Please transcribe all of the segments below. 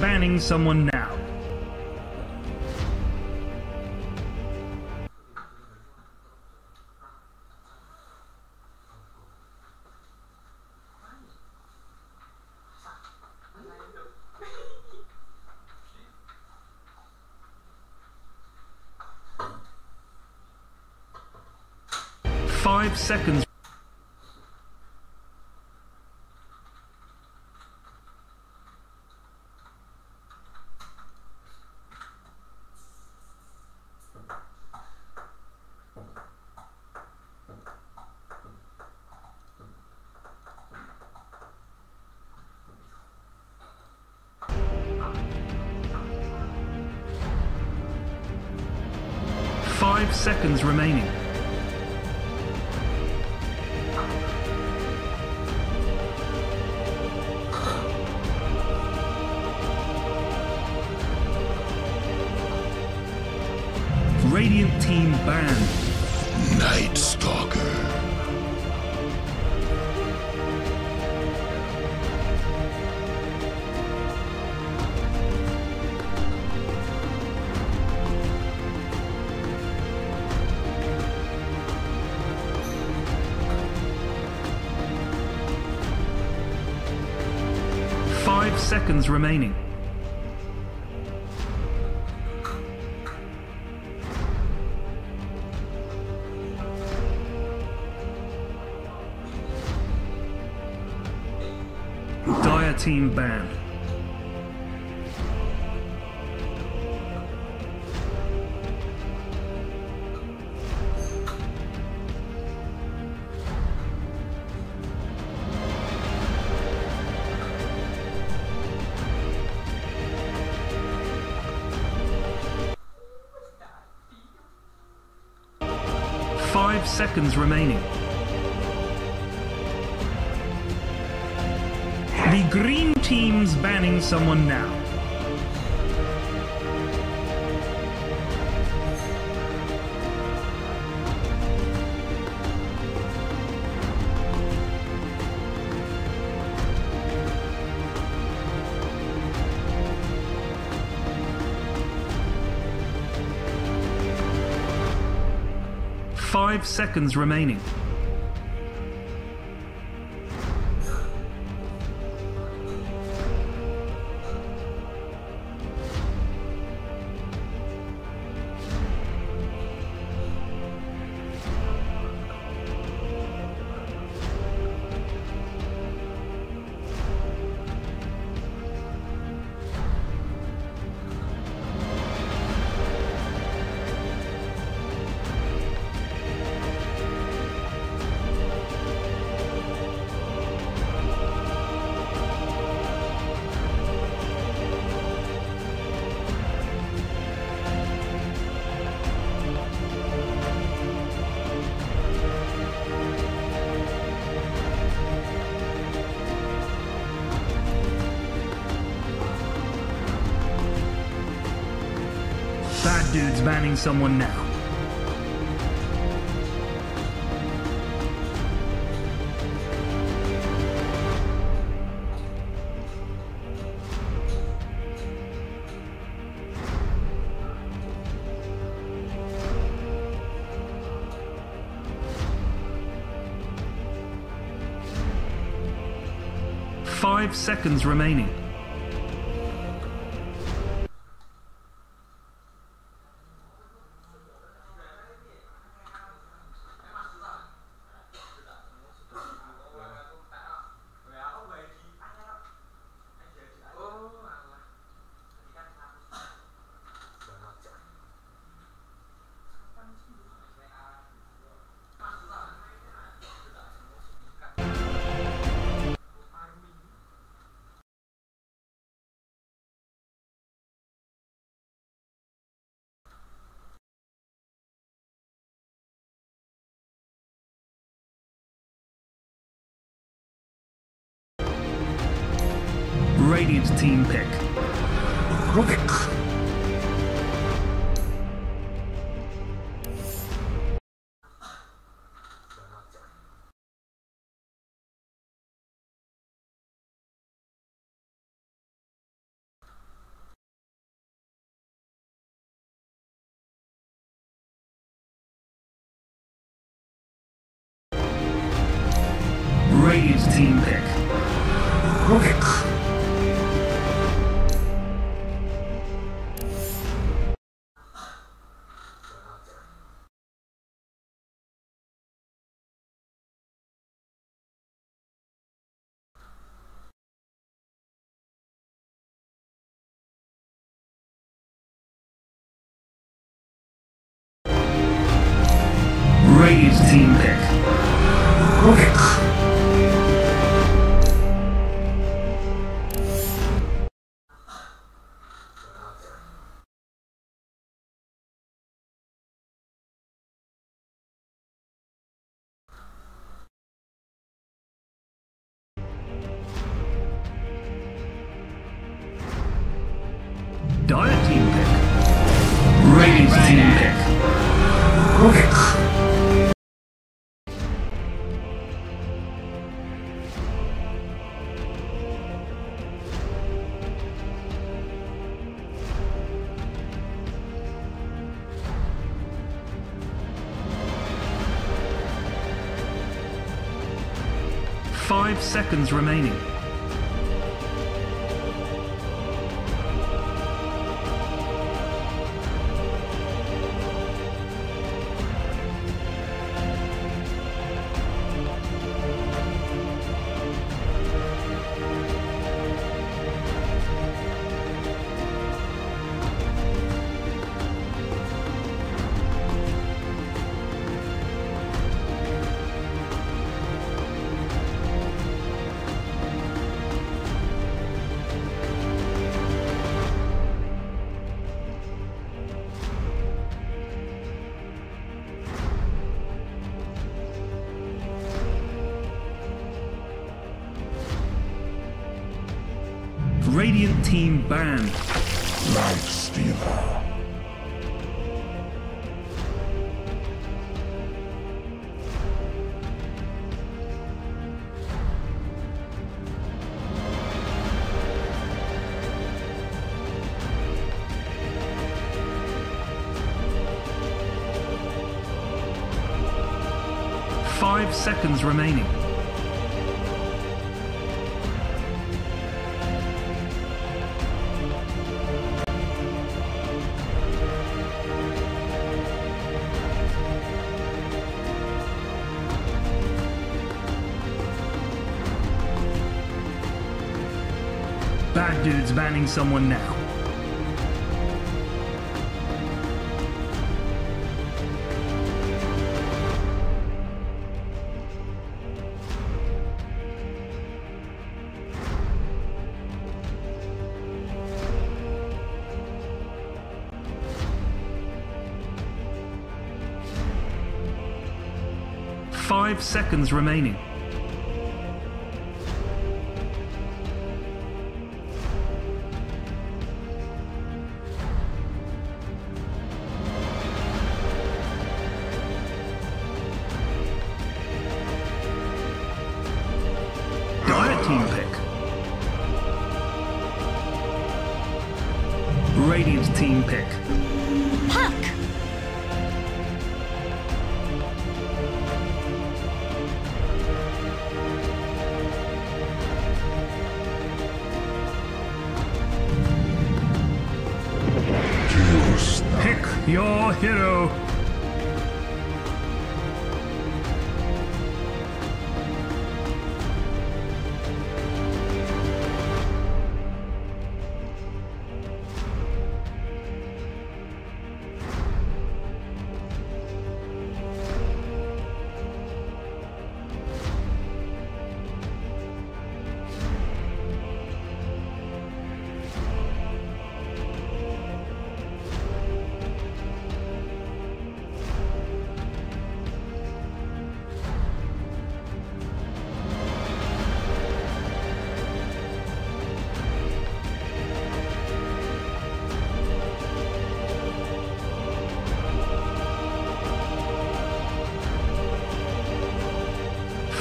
banning someone now. Five seconds. Five seconds remaining. Radiant team banned. Night Stalker. Five seconds remaining. Team banned. Five seconds remaining. The green team's banning someone now. Five seconds remaining. Bad dude's banning someone now. Five seconds remaining. Radiant team pick. Rubik. 5 team pick. Rook. Radiant's team pick. Rook. 5 seconds remaining. Radiant team banned. Life Stealer. Five seconds remaining. Bad dude's banning someone now. Five seconds remaining. Team pick. Radiant's team pick. Puck! Pick your hero.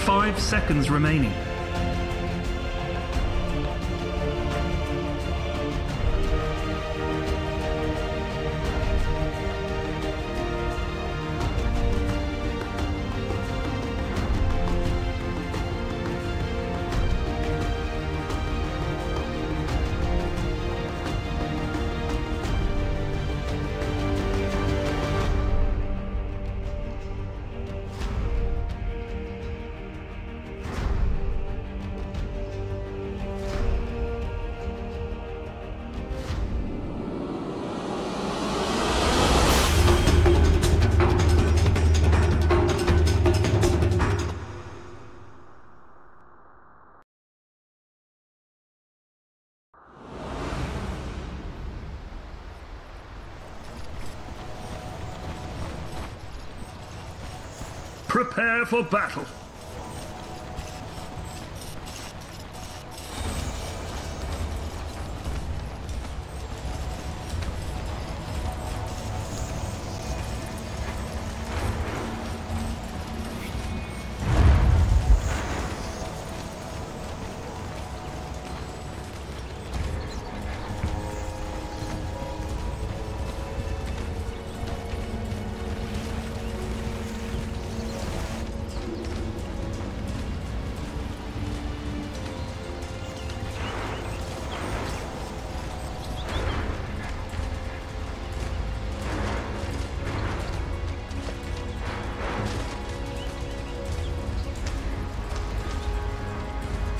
Five seconds remaining. Prepare for battle.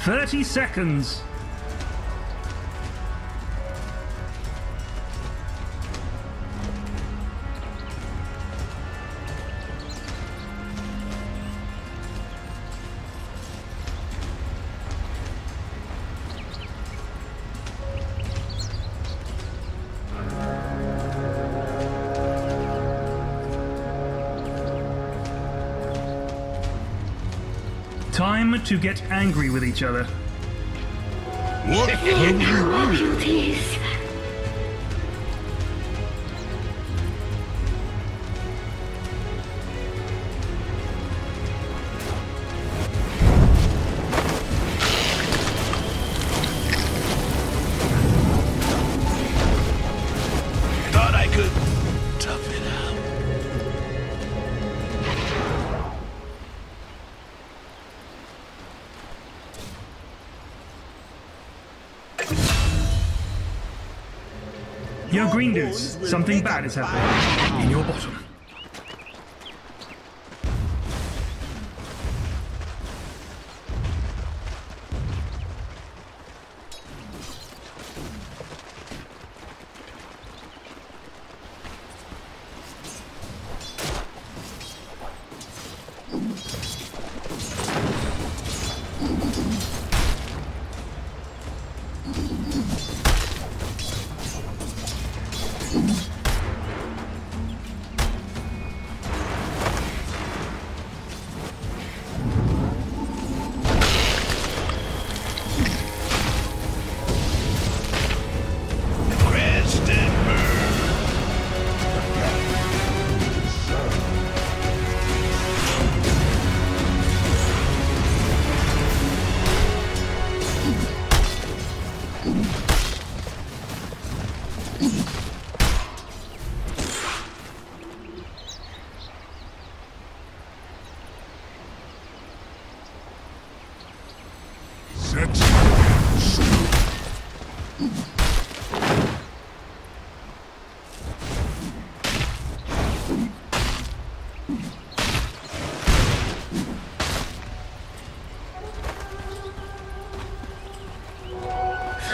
"30 seconds. Time to get angry with each other. What have you Royalties. Thought I could tough it out. Yo, green dudes, something bad is happening. In your bottom.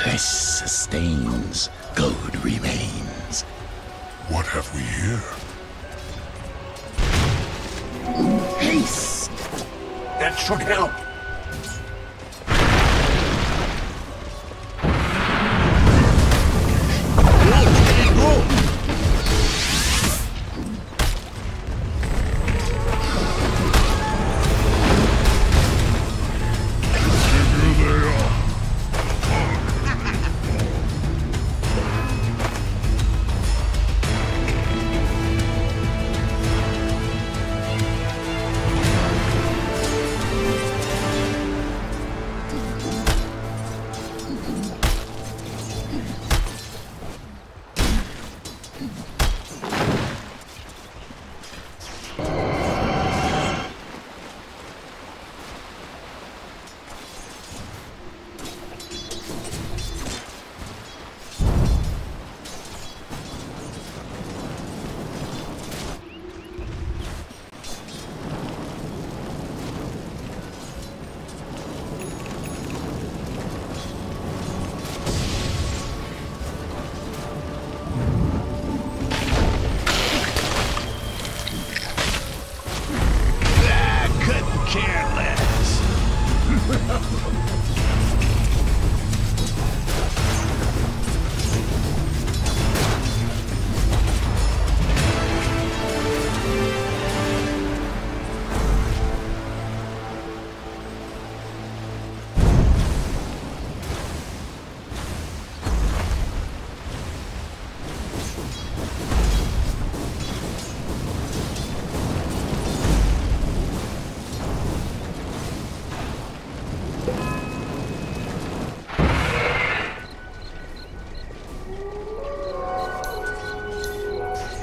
This sustains, good remains. What have we here? Haste! That should help.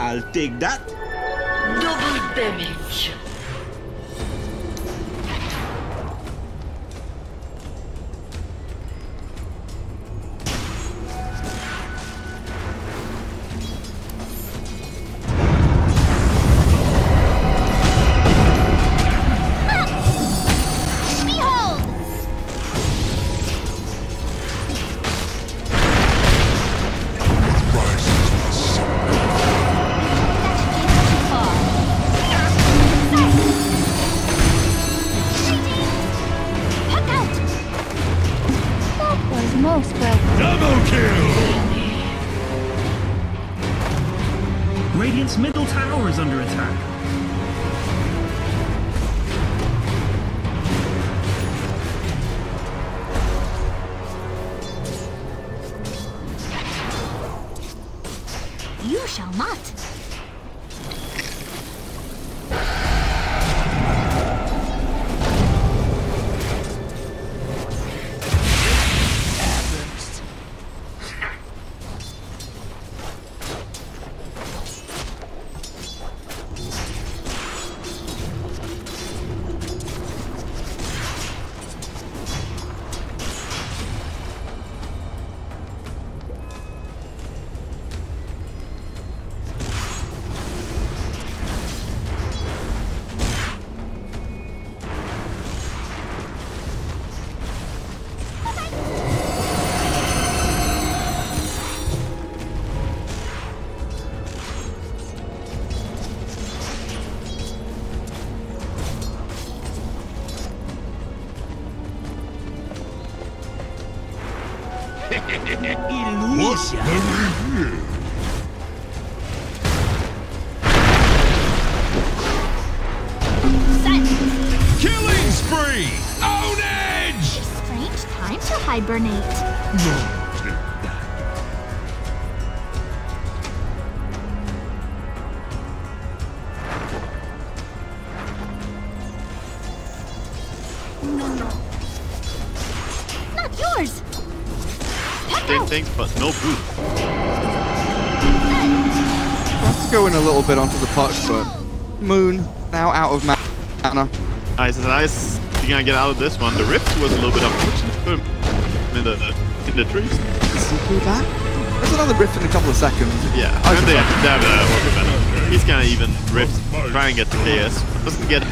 I'll take that. Double damage. Radiant's middle tower is under attack. You shall not. What's the review? Killing spree! On edge! Strange time to hibernate. No, take that. Not yours. Same thing, but no boost. Let's go in a little bit onto the puck, but Moon now out of mana. Nice. You're gonna get out of this one. The rift was a little bit unfortunate for him in the trees. See that? There's another rift in a couple of seconds. Yeah, and they have Venom. He's gonna even rift, try and get the KS. Doesn't get it.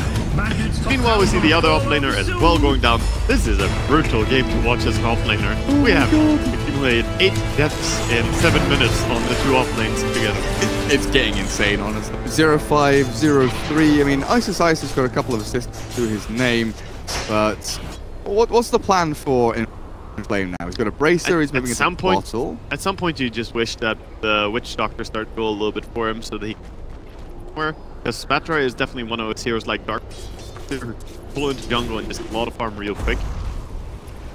Meanwhile, we see the other offlaner as well going down. This is a brutal game to watch as an offlaner. We have accumulated 8 deaths in 7 minutes on the 2 offlanes together. It's getting insane, honestly. 0503. I mean, Ice has got a couple of assists to his name, but what's the plan for in Flame now? He's got a bracer. He's moving into a bottle. At some point, you just wish that the Witch Doctor started to go a little bit for him so that he can. Because Spatra is definitely one of those heroes like Dark. Pull into jungle and just a lot of farm real quick.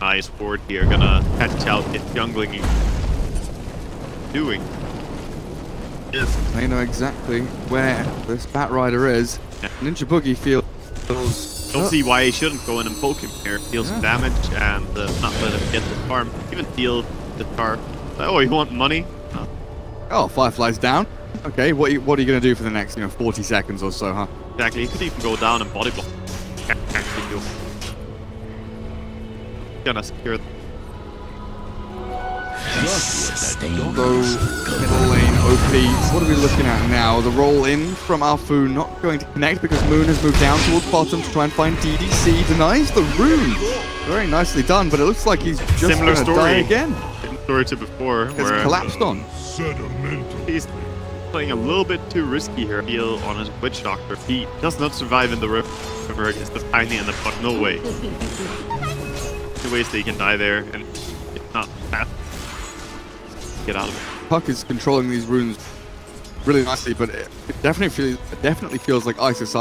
Nice forward here, gonna catch out if jungling is doing. Yes. They know exactly where this Bat Rider is. Yeah. Ninja Boogie feels. Don't see why he shouldn't go in and poke him here. Deal some damage and not let him get the farm. Even deal the car. Oh, you want money? Oh, Firefly's down. Okay, what are you going to do for the next 40 seconds or so, huh? Exactly. He could even go down and body block. Gonna secure. Go middle lane OP. What are we looking at now? The roll in from Alfu not going to connect because Moon has moved down towards bottom to try and find DDC. Denies the rune. Very nicely done, but it looks like he's just going to die again. Similar story to before. It's collapsed on. He's playing a little bit too risky here. Heal on his Witch Doctor. He does not survive in the river. It's the tiny and the puck. No way. 2 ways that he can die there, and it's not fast. Get out of it. Puck is controlling these runes really nicely, but it definitely feels like Ice is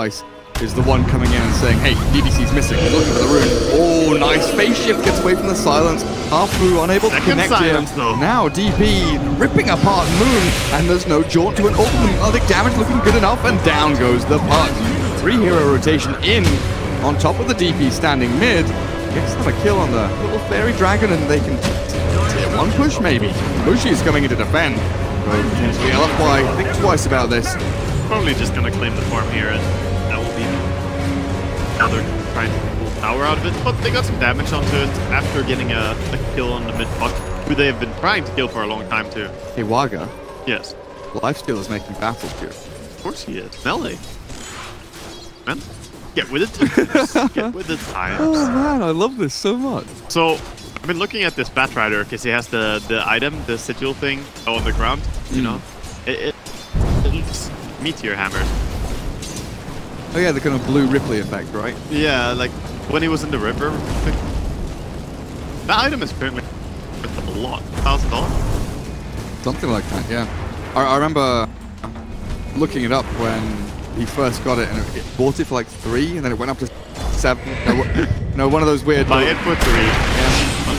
the one coming in and saying, hey, DDC's missing. He's looking for the rune. Oh, nice. Phase shift gets away from the silence. Halfu unable to connect silence, here. Now DP ripping apart Moon, and there's no jaunt to an ultimate. I think damage looking good enough, and down goes the puck. 3-hero rotation in on top of the DP standing mid. Gets them a kill on the little fairy dragon, and they can tier 1 push maybe. Mushi is coming in to defend. So potentially LFY, think twice about this. Probably just gonna claim the farm here, and that will be. Now they're trying to pull power out of it, but they got some damage onto it after getting a kill on the mid buck, who they have been trying to kill for a long time too. Hey Waga, Yes. Lifesteal is making battle here. Of course he is. Melee. Man, get with it. Get with the times. Oh man, I love this so much. So, I've been looking at this Batrider because he has the item, the sigil thing on the ground. You know, it looks meteor hammers. Oh yeah, the kind of blue Ripley effect, right? Yeah, like when he was in the river. That item is apparently worth a lot. $1,000. Something like that, yeah. I remember looking it up when he first got it, and it bought it for like 3, and then it went up to 7. No, one of those weird. Buy it for 3. Yeah. On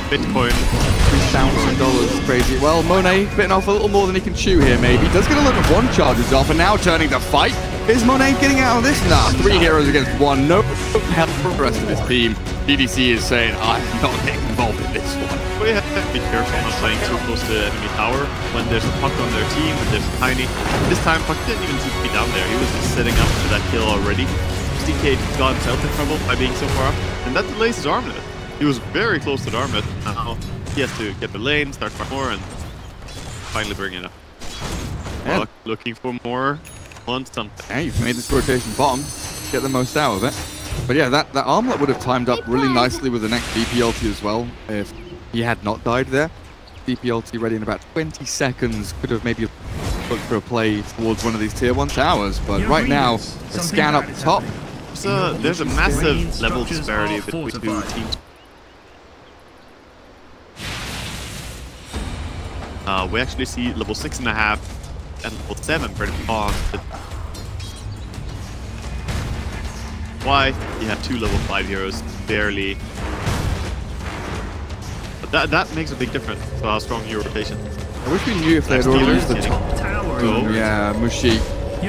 Bitcoin. $3,000 crazy. Well, Monet bitten off a little more than he can chew here, maybe. Does get a lot of 1 charges off, and now turning to fight. Is Monet getting out of this? Nah, 3 heroes against 1. No help for the rest of his team. DDC is saying, I'm not getting involved in this one. We have to be careful not playing too close to the enemy tower when there's a puck on their team and there's a tiny. This time, puck didn't even seem to be down there. He was just setting up for that kill already. DK got himself in trouble by being so far up, and that delays his armlet. He was very close to the armlet. Now he has to get the lane, start for more, and finally bring it up. Yeah. Looking for more on something. Yeah, you've made this rotation bomb. Get the most out of it. But yeah, that armlet would have timed up really nicely with the next DP ulti as well if he had not died there. DP ulti ready in about 20 seconds. Could have maybe looked for a play towards one of these tier 1 towers, but right now, the scan up top. So there's a massive level disparity between two teams. We actually see level 6.5 and level 7 pretty on. Why? You have 2 level 5 heroes, barely. But that makes a big difference to how strong your rotation. I wish we knew if they had already used the top. Yeah, Mushi.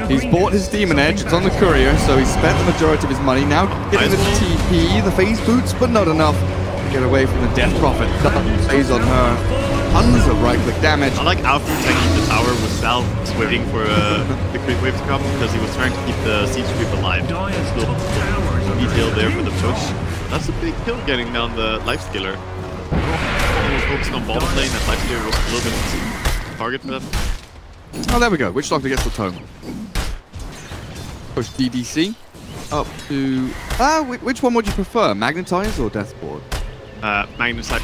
He's bought his Demon Edge, it's on the courier, so he's spent the majority of his money. Now getting the TP, the phase boots, but not enough to get away from the Death Prophet. Stays on her. Tons of right-click damage. I like after taking the tower with Sal waiting for the creep wave to come because he was trying to keep the siege creep alive. Detail there for the push. That's a big kill getting down the lifestealer. He was focused on bottom lane and lifestealer was a little bit target for them. Oh, there we go. Witch Doctor gets the tome. Push DDC up to... which one would you prefer? Magnetize or Deathboard? Magnetize.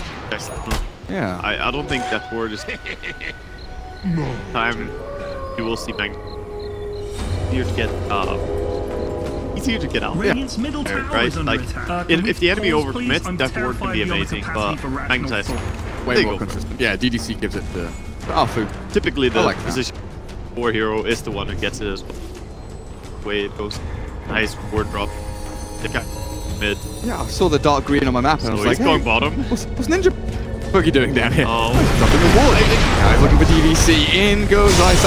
Yeah. I don't think Deathboard is... time you will see Magnetize. Easier to get out. Radiant's middle tower right? is under Like, attack. if the enemy Pause, overcommits, please? I'm Deathboard can be terrified amazing, beyond but capacity for Magnetize... Ragnarok. Way more consistent. Yeah, DDC gives it to Arfu. Typically, the like position 4 hero is the one who gets it as well. The way it goes. Nice ward drop. They got mid. Yeah, I saw the dark green on my map and I was So like, he's going hey, bottom. what's Ninja Boogie doing down here? Oh. Dropping the ward. Now he's looking for DDC. In goes Ice,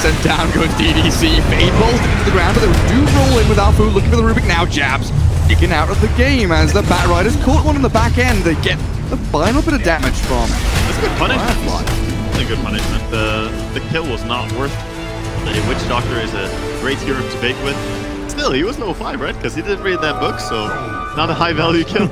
and down goes DDC. Fade bolted into the ground, but they do roll in with Arfu, looking for the Rubik now. Jabs kicking out of the game as the Bat Riders caught one on the back end. They get the final bit of damage from. That's good punishment. Firefly. That's a good punishment. The kill was not worth it. The Witch Doctor is a great hero to bait with. Still, he was level 5, right? Because he didn't read that book, so not a high value kill.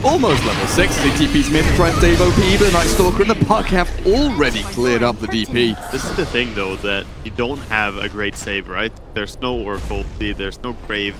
Almost level 6. The TP's mid to try and save OP, but the Night Stalker and the Puck have already cleared up the DP. This is the thing, though, that you don't have a great save, right? There's no Oracle, there's no Grave.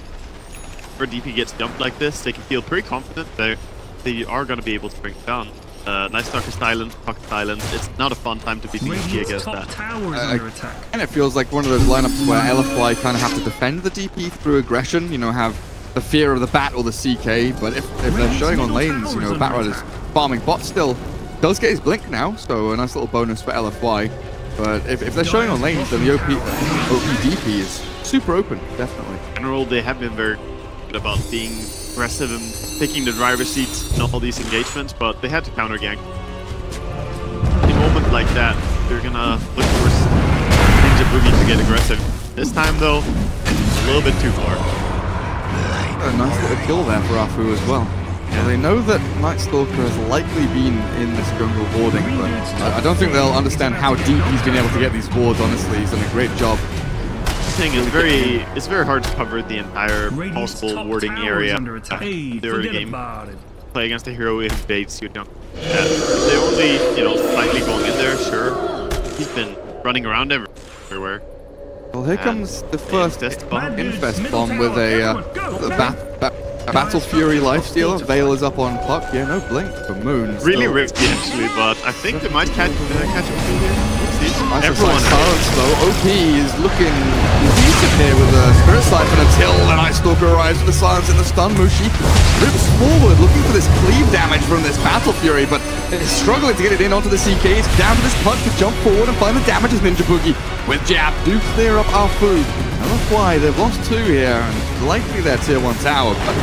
Where DP gets jumped like this, they can feel pretty confident that they are going to be able to bring it down. Night Stalker silent, Puck silent. It's not a fun time to be DP against that. Tower is under attack. And it feels like one of those lineups where LFY kind of have to defend the DP through aggression, you know, have the fear of the Bat or the CK, but if they're showing on lanes, you know, Bat Rider's farming bot still does get his blink now, so a nice little bonus for LFY. But if they're showing on lanes, then the OP DP is super open, definitely. In general, they have been very good about being aggressive and taking the driver's seat in all these engagements, but they had to counter gank. In a moment like that, they're gonna look for Ninja Boogie to get aggressive. This time, though, a little bit too far. A nice little kill there for Arfu as well. Well, they know that Night Stalker has likely been in this jungle warding, but I don't think they'll understand how deep he's been able to get these wards, honestly. He's done a great job. It's very hard to cover the entire possible warding area in the early game. Play against a hero who invades your jungle. They're only, slightly going in there, sure. He's been running around everywhere. Well, here comes the first Infest bomb with a Battle Fury lifestealer. Veil is up on Puck. Yeah, no blink for Moon. Really risky, actually, but I think they might catch up to here. Everyone silence though. OP is looking decent here with a Spirit Siphon until the Night Stalker arrives with the silence and the stun. Mushi rips forward looking for this cleave damage from this Battle Fury, but is struggling to get it in onto the CK. It's down to this Puck to jump forward and find the damage as Ninja Boogie with jab do clear up our food. I don't know why they've lost 2 here and likely their tier 1 tower, but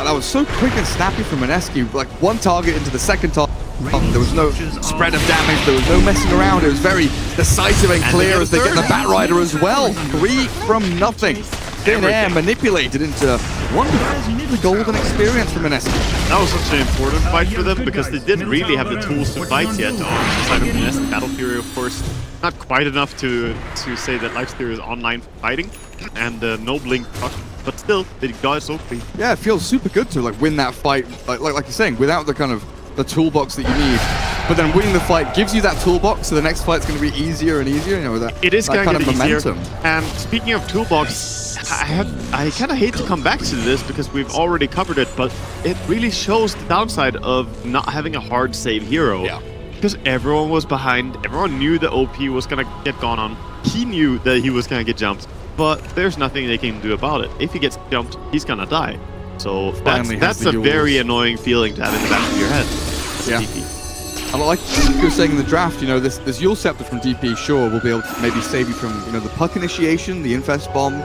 that was so quick and snappy from Mineski. Like one target into the second target. There was no spread of damage, there was no messing around, it was very decisive and clear as they get the Batrider as well. 3 from nothing. Thin air manipulated into wonderful golden experience for Mineski. That was such an important fight for them because they didn't really have the tools to fight yet on the side of Mineski. Battle Fury, of course, not quite enough to say that Lifesteal is online fighting, and no blink puck. But still, they got it so free. Yeah, it feels super good to win that fight, like you're saying, without the kind of the toolbox that you need. But then winning the fight gives you that toolbox, so the next fight's going to be easier and easier. It is that kind of momentum. Easier. And speaking of toolbox, I kind of hate to come back to this because we've already covered it, but it really shows the downside of not having a hard save hero. Yeah. Because everyone was behind, everyone knew that OP was going to get gone on. He knew that he was going to get jumped, but there's nothing they can do about it. If he gets jumped, he's going to die. So that's a very annoying feeling to have in the back of your head. Yeah. And like you were saying in the draft, this Yule Scepter from DP, sure, will be able to maybe save you from, the Puck initiation, the Infest bomb,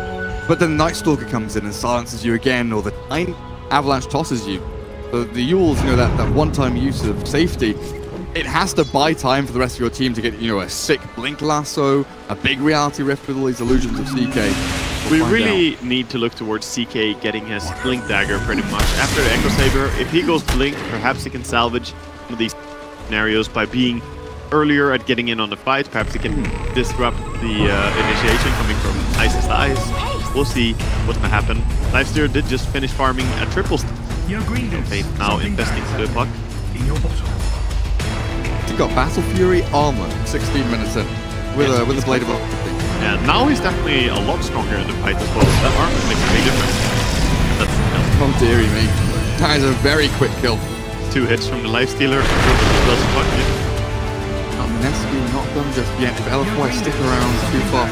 but then the Night Stalker comes in and silences you again, or the Time Avalanche tosses you. So the Yules, that one-time use of safety, it has to buy time for the rest of your team to get, a sick Blink Lasso, a big Reality Rift with all these illusions of CK. We really need to look towards CK getting his Blink Dagger pretty much. After the Echo Saber, if he goes Blink, perhaps he can salvage some of these scenarios by being earlier at getting in on the fight. Perhaps he can disrupt the initiation coming from Ice's Eyes. We'll see what's going to happen. Lifesteal did just finish farming a triple campaign, now investing to the Puck. He got Battle Fury armor 16 minutes in with a Blade of Opportunity. Yeah, now he's definitely a lot stronger in the fight as well. That armor makes a big difference. Oh dearie me. That is a very quick kill. 2 hits from the Lifestealer. Mineski not done just yet. If LFY stick around too far.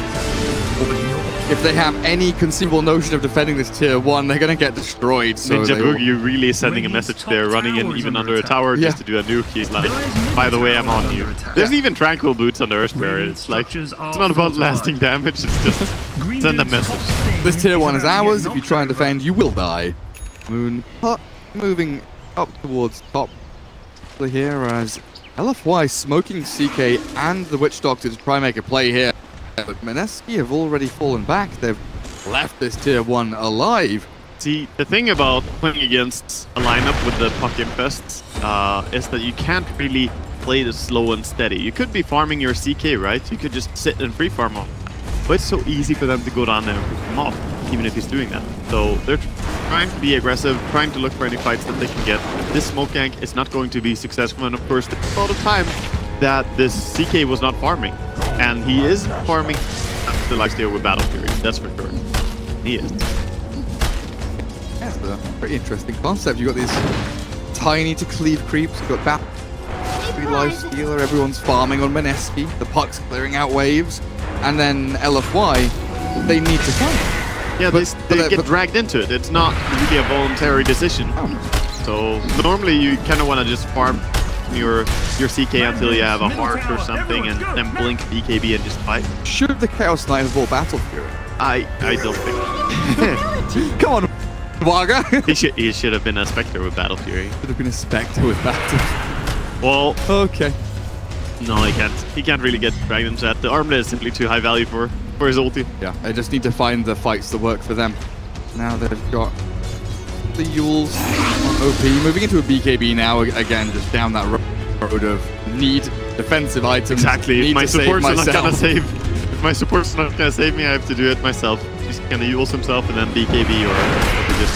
If they have any conceivable notion of defending this tier 1, they're going to get destroyed. So Ninja Boogie really sending a message there, running in even under a tower just to do a nuke. He's like, by the way, I'm on you. There's even Tranquil Boots on the Earth Barrier. It's like, it's not about lasting damage, it's just send a message. This tier 1 is ours. If you try and defend, you will die. Moon moving up towards top here as LFY smoking CK and the Witch Doctor to try and make a play here. But Mineski have already fallen back. They've left this tier 1 alive. See, the thing about playing against a lineup with the Puck Infests is that you can't really play this slow and steady. You could be farming your CK, right? You could just sit and free farm off. But it's so easy for them to go down there and pick him off, even if he's doing that. So they're trying to be aggressive, trying to look for any fights that they can get. This smoke gank is not going to be successful, and of course, there's a lot of time that this CK was not farming. And he is farming the Lifesteal with Battle Fury, that's for sure. He is. That's a pretty interesting concept. You've got these tiny to cleave creeps, you've got Battle Fury, Lifestealer, everyone's farming on Mineski, the Puck's clearing out waves, and then LFY, they need to fight. Yeah, they get dragged into it. It's not really a voluntary decision. So normally you kind of want to just farm your CK until you have a heart or something, and then blink BKB and just fight. Should the Chaos Knight have bought Battle Fury? I don't think. Come on, Vaga. he should have been a Spectre with Battle Fury. Should have been a Spectre with Battle. Well, okay. No, he can't. He can't really get dragged into that. The armlet is simply too high value for his ulti. Yeah, they just need to find the fights that work for them. Now they've got the Yules on OP moving into a BKB now, again, just down that road of need defensive items. Exactly. Need If my to save support's not myself. gonna save. If my support's not gonna save me, I have to do it myself. He's gonna use himself and then BKB, or just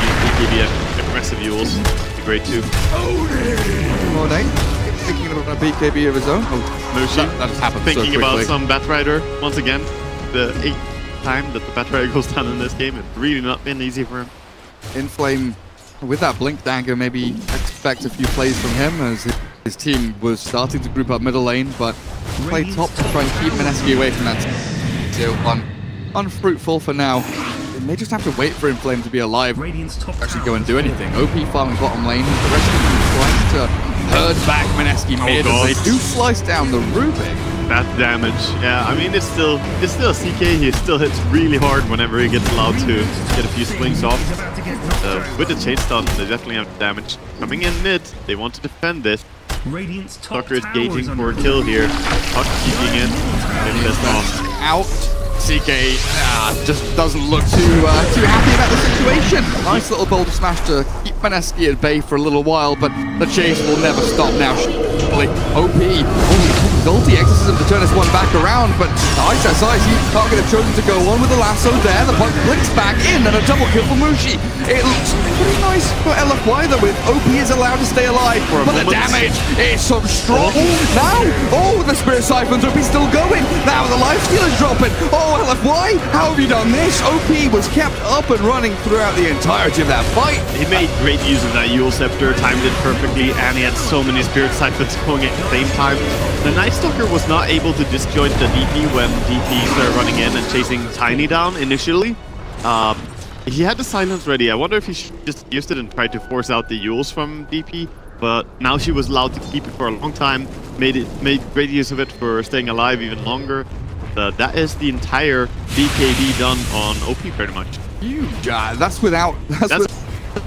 use BKB and aggressive Yules. Be great too. More day. Thinking about a BKB of his own. Oh, Mushi, that just happened thinking so about quickly. some Batrider once again. The 8th time that the Batrider goes down in this game. It's really not been easy for him. Inflame with that blink dagger, maybe expect a few plays from him as his team was starting to group up middle lane, but play top to try and keep Mineski away from that 0-1. Unfruitful for now. They may just have to wait for Inflame to be alive, actually go and do anything. OP farming bottom lane, the rest of the team trying to herd back Mineski mid as they do slice down the Rubik. Bad damage. Yeah, I mean, it's still CK. He still hits really hard whenever he gets allowed to get a few swings off. With the chain stun, they definitely have damage. Coming in mid, they want to defend this. Tucker is gauging for a kill here. Tuck keeping in. Maybe that's off. Out. CK just doesn't look too happy about the situation. Nice little boulder smash to keep Mineski at bay for a little while, but the chase will never stop now. OP, his ulti exorcism to turn this one back around, but nice SI, he can't get chosen to go on with the lasso there. The puck blinks back in and a double kill for Mushi. It looks pretty nice for LFY though, with OP is allowed to stay alive, but the damage is so strong. Now, the Spirit Siphons, OP's still going. Now the lifesteal is dropping. LFY, how have you done this? OP was kept up and running throughout the entirety of that fight. He made great use of that Yule Scepter, timed it perfectly, and he had so many Spirit Siphons going at the same time. The Night Stalker was not able to disjoint the DP when DP started running in and chasing Tiny down initially. He had the silence ready. I wonder if he just used it and tried to force out the Yules from DP, but now she was allowed to keep it for a long time, made great use of it for staying alive even longer. That is the entire BKB done on OP pretty much. Huge. That's without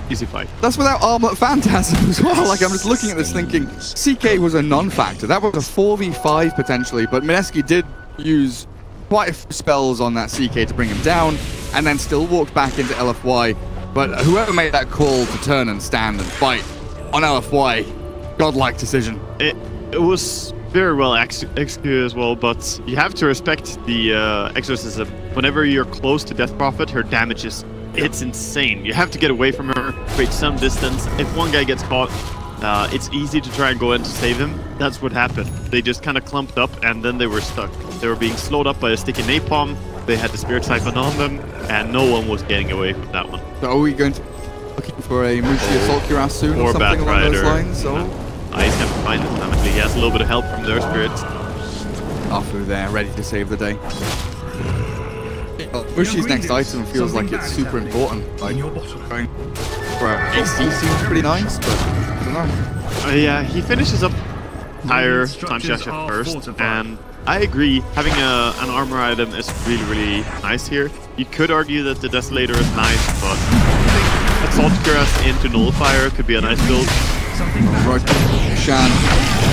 easy fight. That's without Armlet Phantasm as well. Like, I'm just looking at this thinking, CK was a non-factor. That was a 4v5 potentially, but Mineski did use quite a few spells on that CK to bring him down, and then still walked back into LFY. But whoever made that call to turn and stand and fight on LFY, godlike decision. It was very well executed as well, but you have to respect the exorcism. Whenever you're close to Death Prophet, her damage it's insane. You have to get away from her, create some distance. If one guy gets caught, it's easy to try and go in to save him. That's what happened. They just kind of clumped up and then they were stuck. They were being slowed up by a sticky napalm. They had the Spirit Siphon on them, and no one was getting away from that one. So are we going to looking for a Mushi Assault Cuirass soon or something along those lines? He's going to find it dynamically. He has a little bit of help from their spirits. Afu there, ready to save the day. Mushi's next item feels like it's super important. Like, going for AC seems pretty nice, but I don't know. Yeah, he finishes up higher time Shasha first, and I agree, having an armor item is really, really nice here. You could argue that the Desolator is nice, but I think Assault Cuirass into Nullifier could be a nice build. Right, Shan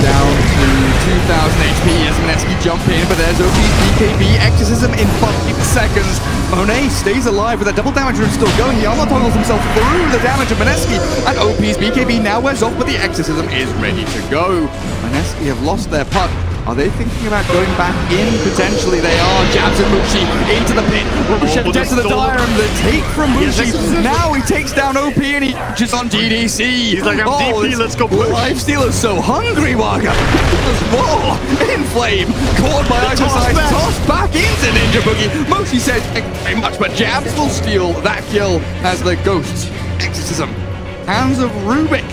down to 2,000 HP as Mineski jump in, but there's OP's BKB Exorcism in 5 seconds. Monet stays alive with a double damage rune still going. He almost toggles himself through the damage of Mineski, and OP's BKB now wears off, but the Exorcism is ready to go. Mineski have lost their puck. Are they thinking about going back in? Potentially they are. Jabs and Mushi into the pit. Roshan dead to the dire, and the take from Mushi. Now he takes down OP and he just on DDC. He's like, I'm DP, let's go push. Lifesteal is so hungry, Waga. There's more. Inflame. Caught by either side. Tossed back into Ninja Boogie. Mushi says, thank you very much, but Jabs will steal that kill as the Ghosts Exorcism. Hands of Rubik.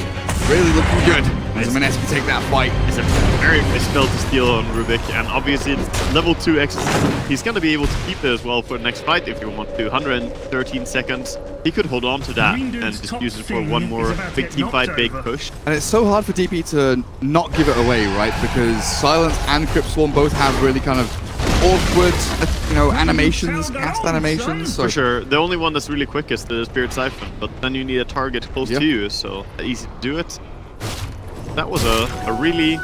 Really looking good. As Mineski take that fight. It's a very nice spell to steal on Rubik, and obviously it's level 2 Exorcism. He's going to be able to keep it as well for the next fight if you want to. 113 seconds. He could hold on to that and just use it for one more big team fight, big push. And it's so hard for DP to not give it away, right? Because Silence and Crypt Swarm both have really kind of awkward, animations, cast animations. So. For sure. The only one that's really quick is the Spirit Siphon, but then you need a target close to you, so easy to do it. That was a really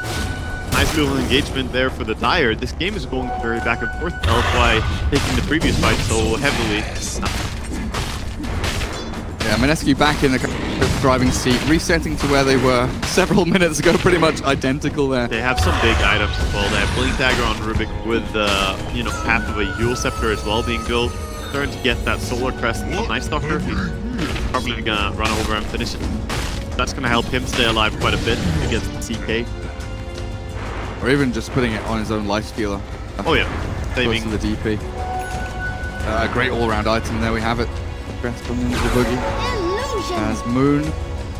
nice little engagement there for the Dire. This game is going very back and forth. LFY taking the previous fight so heavily. Yeah, Mineski back in the driving seat, resetting to where they were several minutes ago, pretty much identical there. They have some big items as well. They have Blink Dagger on Rubik with, you know, Path of a Yule Scepter as well being built. Starting to get that Solar Crest on Night Stalker. He's probably gonna run over and finish it. That's gonna help him stay alive quite a bit against CK. Or even just putting it on his own life stealer. Oh yeah, Close to the DP. A great all-round item, there we have it. Crest from the Boogie. As Moon,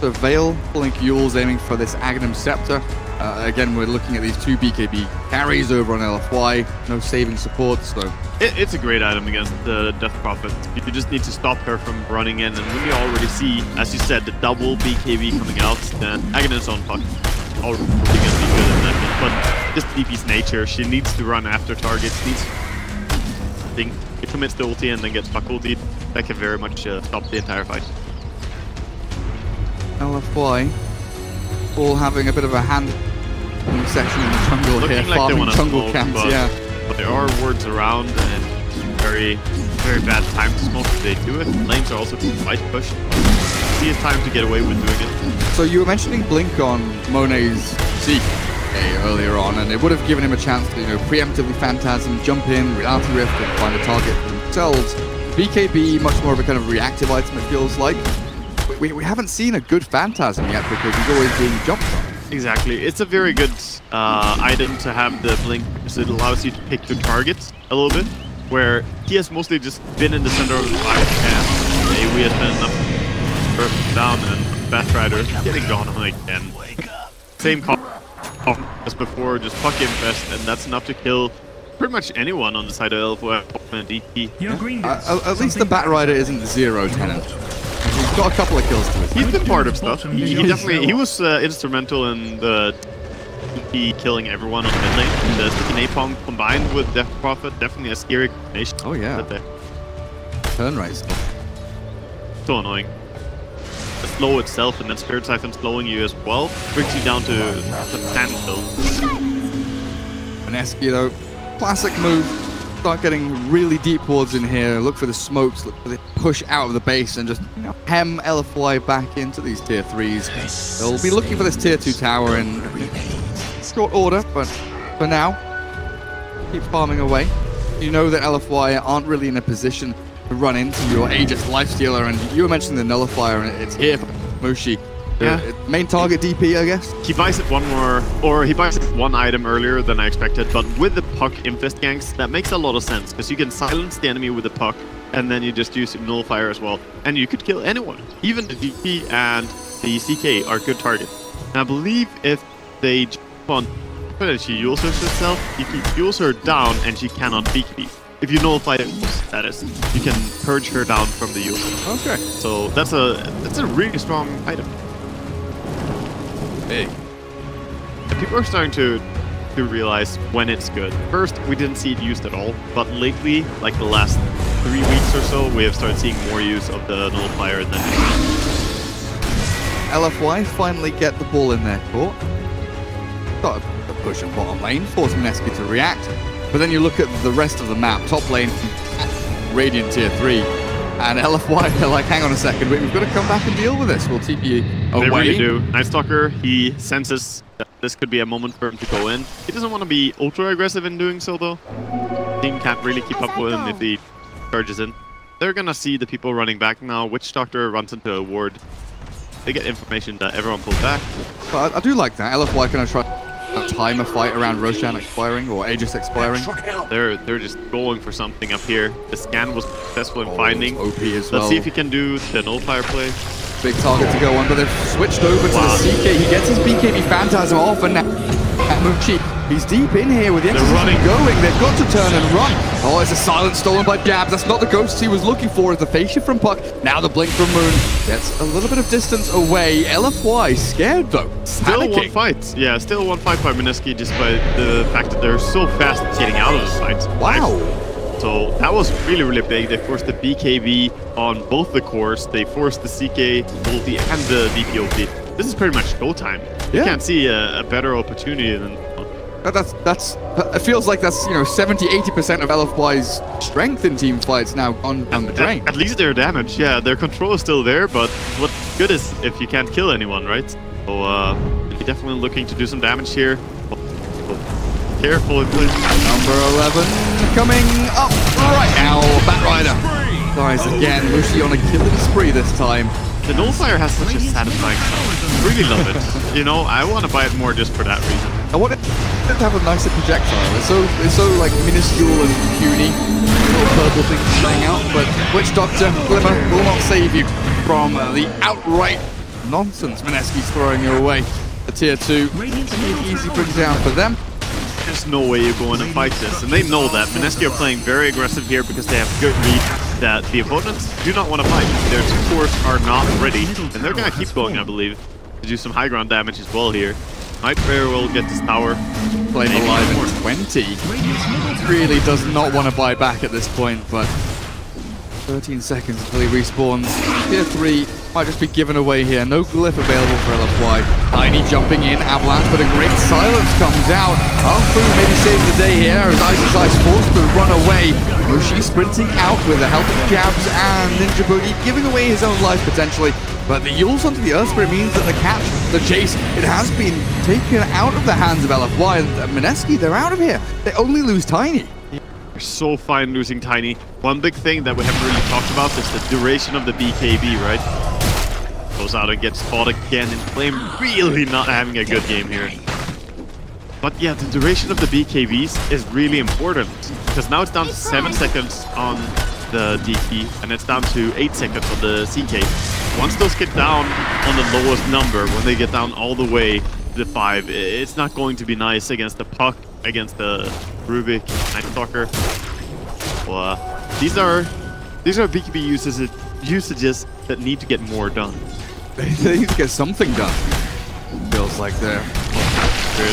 the Veil, Blink Yule's aiming for this Agnum Scepter. Again, we're looking at these 2 BKB carries over on LFY. No saving support, so... It's a great item against the Death Prophet. You just need to stop her from running in, and when you already see, as you said, the double BKB coming out, then Agnum's on puck. Already gonna be good in that, but just DP's nature, she needs to run after targets, it commits the ulti and then gets puck ulti. That can very much stop the entire fight. LFY all having a bit of a hand section in the jungle Looking here, like farming they want to jungle smoke, camps, yeah. But there are wards around, and it's very, very bad time to smoke if they do it. Lanes are also quite pushed. He has time to get away with doing it. So you were mentioning Blink on Monet's Zeke earlier on, and it would have given him a chance to, you know, preemptively Phantasm, jump in, Reality Rift, and find a target for themselves. BKB, much more of a kind of reactive item, it feels like. We haven't seen a good Phantasm yet because he's always being jumped on. Exactly. It's a very good item to have the Blink because it allows you to pick your targets a little bit, where he has mostly just been in the center of the fight, and we has been enough down, and Batrider getting gone on again. Same call as before, just puck infest, and that's enough to kill pretty much anyone on the side of LFY and DP. At least the Batrider isn't 0 tenant. He's got a couple of kills to his He's been part of stuff. He was instrumental in the DP killing everyone on the mid lane. The sticky napalm combined with Death Prophet, definitely a scary combination. Oh yeah. Turn right stuff. So annoying. The slow itself and then Spirit Siphon slowing you as well brings you down to the standstill. Mineski though, classic move. Start getting really deep wards in here. Look for the smokes, look for the push out of the base, and just, you know, hem LFY back into these tier 3s. They'll be looking for this tier 2 tower in short order, but for now, keep farming away. You know that LFY aren't really in a position to run into your Aegis Lifestealer, and you were mentioning the Nullifier, and it's here for Mushi. Yeah. Main target DP, I guess. He buys it he buys it one item earlier than I expected, but with the puck infest ganks, that makes a lot of sense, because you can silence the enemy with the puck, and then you just use Nullifier as well, and you could kill anyone. Even the DP and the CK are good targets. And I believe if they jump on, she Yule Surge herself, you can Yule Surge down, and she cannot BKB. If you nullify it, that is, you can purge her down from the Yule Surge. Okay. So that's a really strong item. Big. People are starting to realize when it's good. First, we didn't see it used at all, but lately, like the last 3 weeks or so, we have started seeing more use of the Nullifier than LFY finally get the ball in their court. Got a push in bottom lane, force Mineski to react, but then you look at the rest of the map, top lane, Radiant tier 3, and LFY are like, hang on a second, we've got to come back and deal with this. We'll TP away. They really do. Night Stalker, he senses that this could be a moment for him to go in. He doesn't want to be ultra aggressive in doing so, though. Team can't really keep up with him if he charges in. They're gonna see the people running back now. Witch Doctor runs into a ward. They get information that everyone pulls back. But I do like that. LFY gonna try to time a fight around Roshan expiring or Aegis expiring. They're just going for something up here. The scan was successful in finding. OP as well. Let's see if he can do the Nullifier play. Big target to go on, but they've switched over to the CK. He gets his BKB Phantasm off, and now Muchi, he's deep in here with the execution going. They've got to turn and run. Oh, it's a silence stolen by Jabs. That's not the ghost he was looking for. It's the face shift from Puck. Now the blink from Moon gets a little bit of distance away. LFY scared though. Still panicking. one fight. Yeah, still one fight by Mineski, despite the fact that they're so fast at getting out of the fight. Wow. So that was really, really big. They forced the BKB on both the cores. They forced the CK ulti and the DP ulti. This is pretty much go time. You can't see a better opportunity than... It feels like that's, you know, 70-80% of LFY's strength in team fights now on the drain. At least their damage, yeah. Their control is still there, but what good is if you can't kill anyone, right? So you're definitely looking to do some damage here. Careful, please. Number 11 coming up right now. Batrider dies again. Mushi on a killing spree this time. The Nullfire has such a satisfying sound. Really love it. You know, I want to buy it more just for that reason. I want it to have a nicer projectile. It's so like minuscule and puny. Little purple things playing out, but Witch Doctor Glimmer will not save you from the outright nonsense Mineski's throwing you away. The tier 2 easy brings down for them. There's no way you're going to fight this, and they know that. Mineski are playing very aggressive here because they have good read that the opponents do not want to fight. Their 2 cores are not ready, and they're going to keep going, I believe, to do some high ground damage as well here. Might very well get this tower. Playing alive in 20. Really does not want to buy back at this point, but 13 seconds until he respawns. Tier 3 might just be given away here. No glyph available for LFY. Tiny jumping in, Avalanche, but a great silence comes out. Alfu maybe saving the day here as Ice forced to run away. Mushi sprinting out with the help of jabs and Ninja Boogie, giving away his own life potentially. But the Yules onto the Earth Spirit means that the catch, the chase, it has been taken out of the hands of LFY. And Mineski, they're out of here. They only lose Tiny. They're so fine losing Tiny. One big thing that we haven't really talked about is the duration of the BKB, right? Goes out and gets caught again in Flame. Really not having a good game here. But yeah, the duration of the BKBs is really important. Because now it's down to 7 seconds on the DP, and it's down to 8 seconds on the CK. Once those get down on the lowest number, when they get down all the way to the 5, it's not going to be nice against the Puck, against the Rubik, Night Stalker. Well, these are BKB usages that need to get more done. They need to get something done. Feels like they're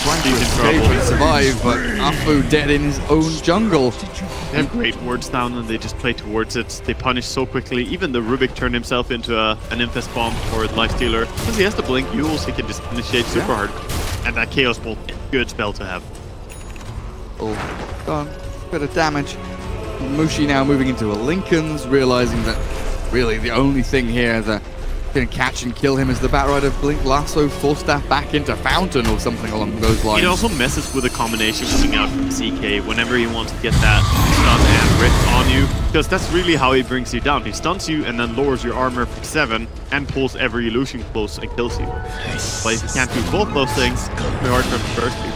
trying to escape and survive, but Afu dead in his own jungle. They have great wards down and they just play towards it. They punish so quickly. Even the Rubik turned himself into an Infest Bomb or a Lifestealer. Because he has to blink Yules, he can just initiate super hard. And that Chaos Bolt is a good spell to have. Oh, done. Bit of damage. Mushi now moving into a Lincoln's, realizing that really the only thing here that can catch and kill him is the Batrider Blink Lasso, Full Staff back into Fountain or something along those lines. It also messes with the combination coming out from CK whenever he wants to get that stun and rift on you, because that's really how he brings you down. He stuns you and then lowers your armor for 7 and pulls every illusion close and kills you. But if you can't do both those things, it's very hard to first you.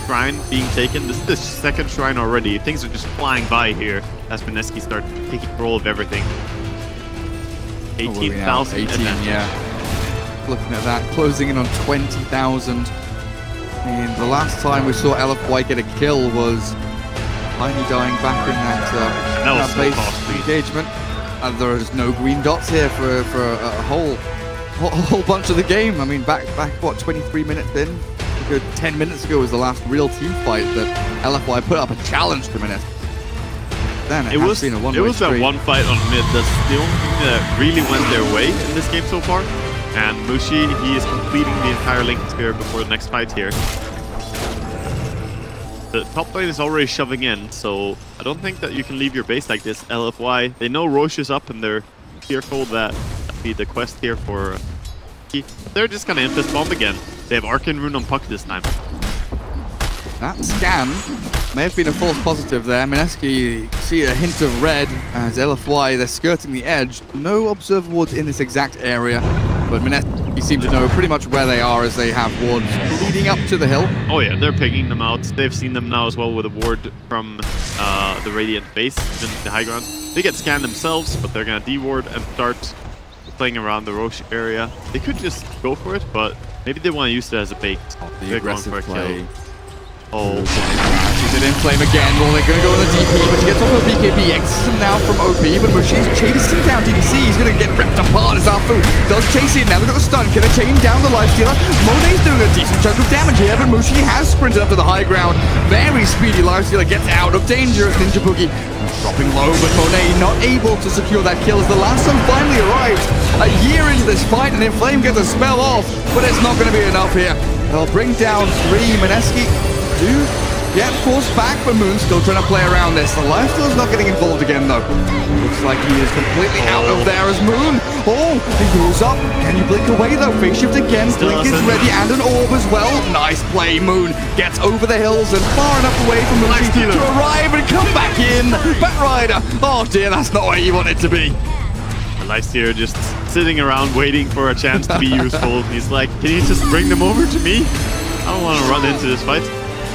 Shrine being taken. This is the second shrine already. Things are just flying by here as Mineski starts taking control of everything. 18,000 18, yeah. Looking at that, closing in on 20,000. And the last time we saw LFY get a kill was Tiny dying back in that base engagement. And there is no green dots here for a whole bunch of the game. I mean, back what, 23 minutes in? A good 10 minutes ago was the last real team fight that LFY put up a challenge to Mineski. Then it was that one fight on mid. That's the only thing that really went their way in this game so far. And Mushi, he is completing the entire Lincoln Sphere before the next fight here. The top lane is already shoving in, so I don't think that you can leave your base like this. LFY, they know Roche is up and they're fearful that that'll be the quest here for they're just gonna Infest Bomb again. They have Arcane Rune on Puck this time. That scan may have been a false positive there. Mineski see a hint of red as LFY, they're skirting the edge. No observer wards in this exact area, but Mineski seem to know pretty much where they are as they have wards leading up to the hill. Oh yeah, they're picking them out. They've seen them now as well with a ward from the Radiant base, in the high ground. They get scanned themselves, but they're gonna de-ward and start playing around the Roche area. They could just go for it, but maybe they want to use it as a bait. The aggressive play. Oh, she's in Flame again. Well, they're going to go on the DP, but she gets off of BKB. Exits him now from OP, but Mushi's chasing down DDC. He's going to get ripped apart as Alfu does chase in. Now they've got the stun. Can they chain down the Lifestealer? Monet's doing a decent chunk of damage here, but Mushi has sprinted up to the high ground. Very speedy Lifestealer gets out of danger as Ninja Boogie dropping low, but Monet not able to secure that kill as the lasso finally arrives. A year into this fight, and then Flame gets a spell off, but it's not going to be enough here. They'll bring down 3. Mineski do get forced back, but Moon's still trying to play around this. The lifesteal's not getting involved again, though. Looks like he is completely out of there as Moon. Oh, he goes up. Can you blink away, though? Phase shift again. Blink is ready, and an orb as well. Nice play. Moon gets over the hills and far enough away from Moon to arrive and come back in. Batrider. Oh, dear, that's not where you want it to be. Lifestealer just sitting around waiting for a chance to be useful. He's like, can you just bring them over to me? I don't want to run into this fight.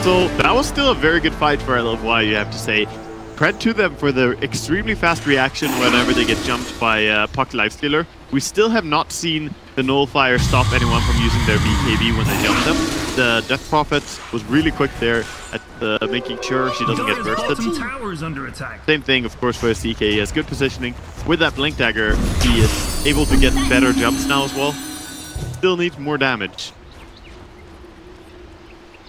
So that was still a very good fight for LFY, you have to say. Credit to them for their extremely fast reaction whenever they get jumped by Puck Lifestealer. We still have not seen the Nullifier stop anyone from using their BKB when they jump them. The Death Prophet was really quick there at making sure she doesn't get bursted. Towers under attack. Same thing, of course, for CK. He has good positioning. With that Blink Dagger, he is able to get better jumps now as well. Still needs more damage.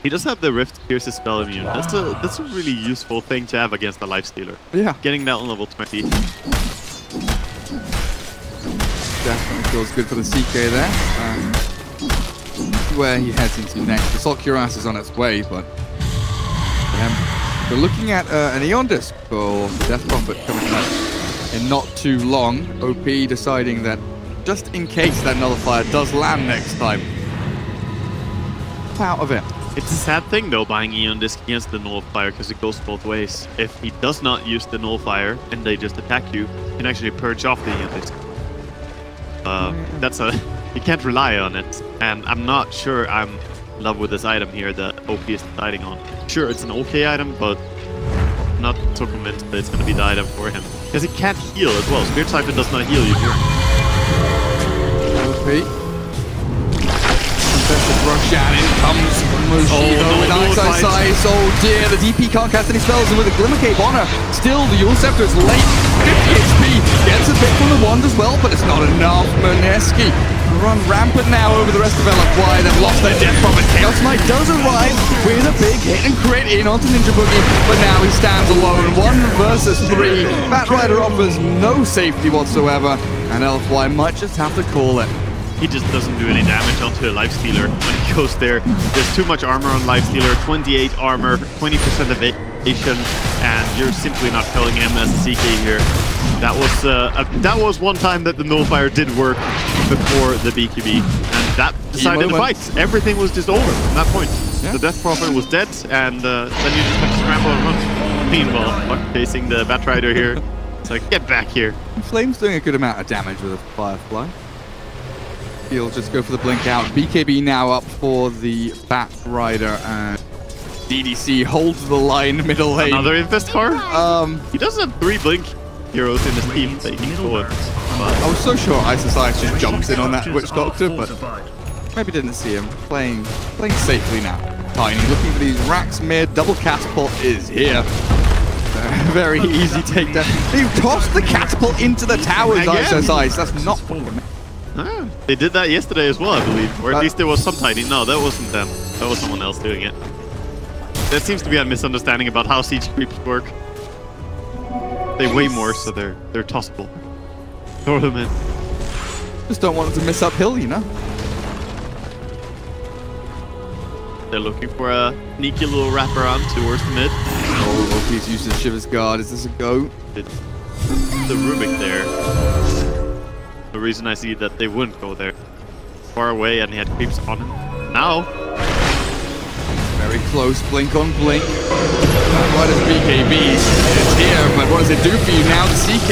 He does have the Rift Pierce's spell immune. That's a really useful thing to have against a Lifestealer. Yeah. Getting that on level 20. Definitely feels good for the CK there. Where he heads into next. The Assault Cuirass is on its way, but we're looking at an Eon Disc for the Death Prophet coming up in not too long. OP deciding that just in case that Nullifier does land next time, out of it. It's a sad thing though, buying Eon Disc against the Nullifier, because it goes both ways. If he does not use the Nullifier and they just attack you, you can actually purge off the Eon Disc. You can't rely on it, and I'm not sure I'm in love with this item here that OP is deciding on. Sure, it's an okay item, but I'm not so convinced that it's going to be the item for him. Because he can't heal as well. Spirit Siphon does not heal you. OP. Rush out, in comes Mushido with Ice Ice. Oh dear, the DP can't cast any spells, and with a Glimmer Cape on her, still the Yule Scepter is late. 50 HP, gets a bit from the wand as well, but it's not enough. Mineski run rampant now over the rest of LFY. They've lost their Death Prophet. Chaos Knight does arrive with a big hit and crit in onto Ninja Boogie, but now he stands alone. 1 versus 3. Batrider offers no safety whatsoever, and LFY might just have to call it. He just doesn't do any damage onto a Lifestealer when he goes there. There's too much armor on Lifestealer, 28 armor, 20% evasion, and you're simply not killing him as a CK here. That was one time that the Nullifier did work before the BKB, and that decided the fight. Everything was just over from that point. Yeah. The Death Prophet was dead, and then you just have to scramble and run. Meanwhile, Puck chasing the Batrider here. It's like, get back here. Flame's doing a good amount of damage with a Firefly. He'll just go for the blink out. BKB now up for the Batrider, and DDC holds the line middle lane. Another Infest card? He does have 3 blink heroes in his team that he can forward. I was so sure Ice Ice just jumps in on that Witch Doctor, but maybe didn't see him. Playing safely now. Tiny looking for these racks mid. Double catapult is here. Very easy takedown. He tossed the catapult into the towers, Ice Ice. That's not what you meant. Ah, they did that yesterday as well, I believe. Or at least there was some Tiny. No, that wasn't them. That was someone else doing it. There seems to be a misunderstanding about how siege creeps work. They weigh more, so they're tossable. Throw them in. Just don't want them to miss uphill, you know? They're looking for a sneaky little wraparound towards the mid. Oh, please use the Shiver's Guard. Is this a go? It's the Rubik there. The reason I see that they wouldn't go there. Far away, and he had creeps on him. Now, very close, blink on blink. Batrider's BKB is here, but what does it do for you now? The CK,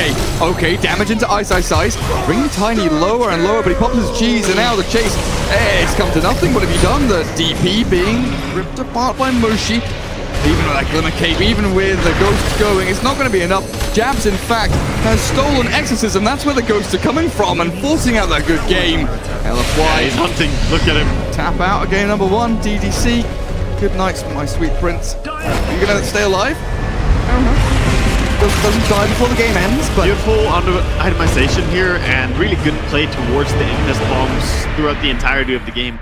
okay, damage into Ice Ice Ice. Bring Tiny lower and lower, but he pops his cheese, and now the chase, hey, it's come to nothing. What have you done? The DP being ripped apart by Moshi. Even with that Glimmer Cape, even with the Ghosts going, it's not going to be enough. Jabs, in fact, has stolen Exorcism. That's where the Ghosts are coming from and forcing out that good game. LFY, he's hunting. Look at him. Tap out of game number 1, DDC. Good night, my sweet prince. Are you going to stay alive? I don't know. Doesn't die before the game ends, but... Beautiful under itemization here, and really good play towards the Infest bombs throughout the entirety of the game.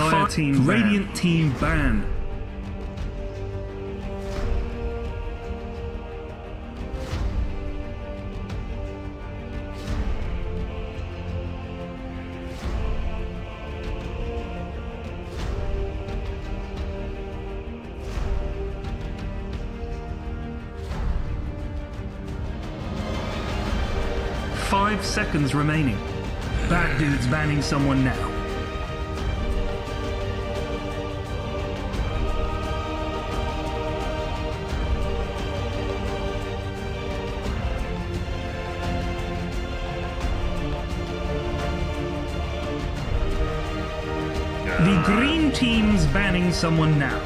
Dire team Radiant team ban. Five seconds remaining. Bad dude's banning someone now. The green team's banning someone now.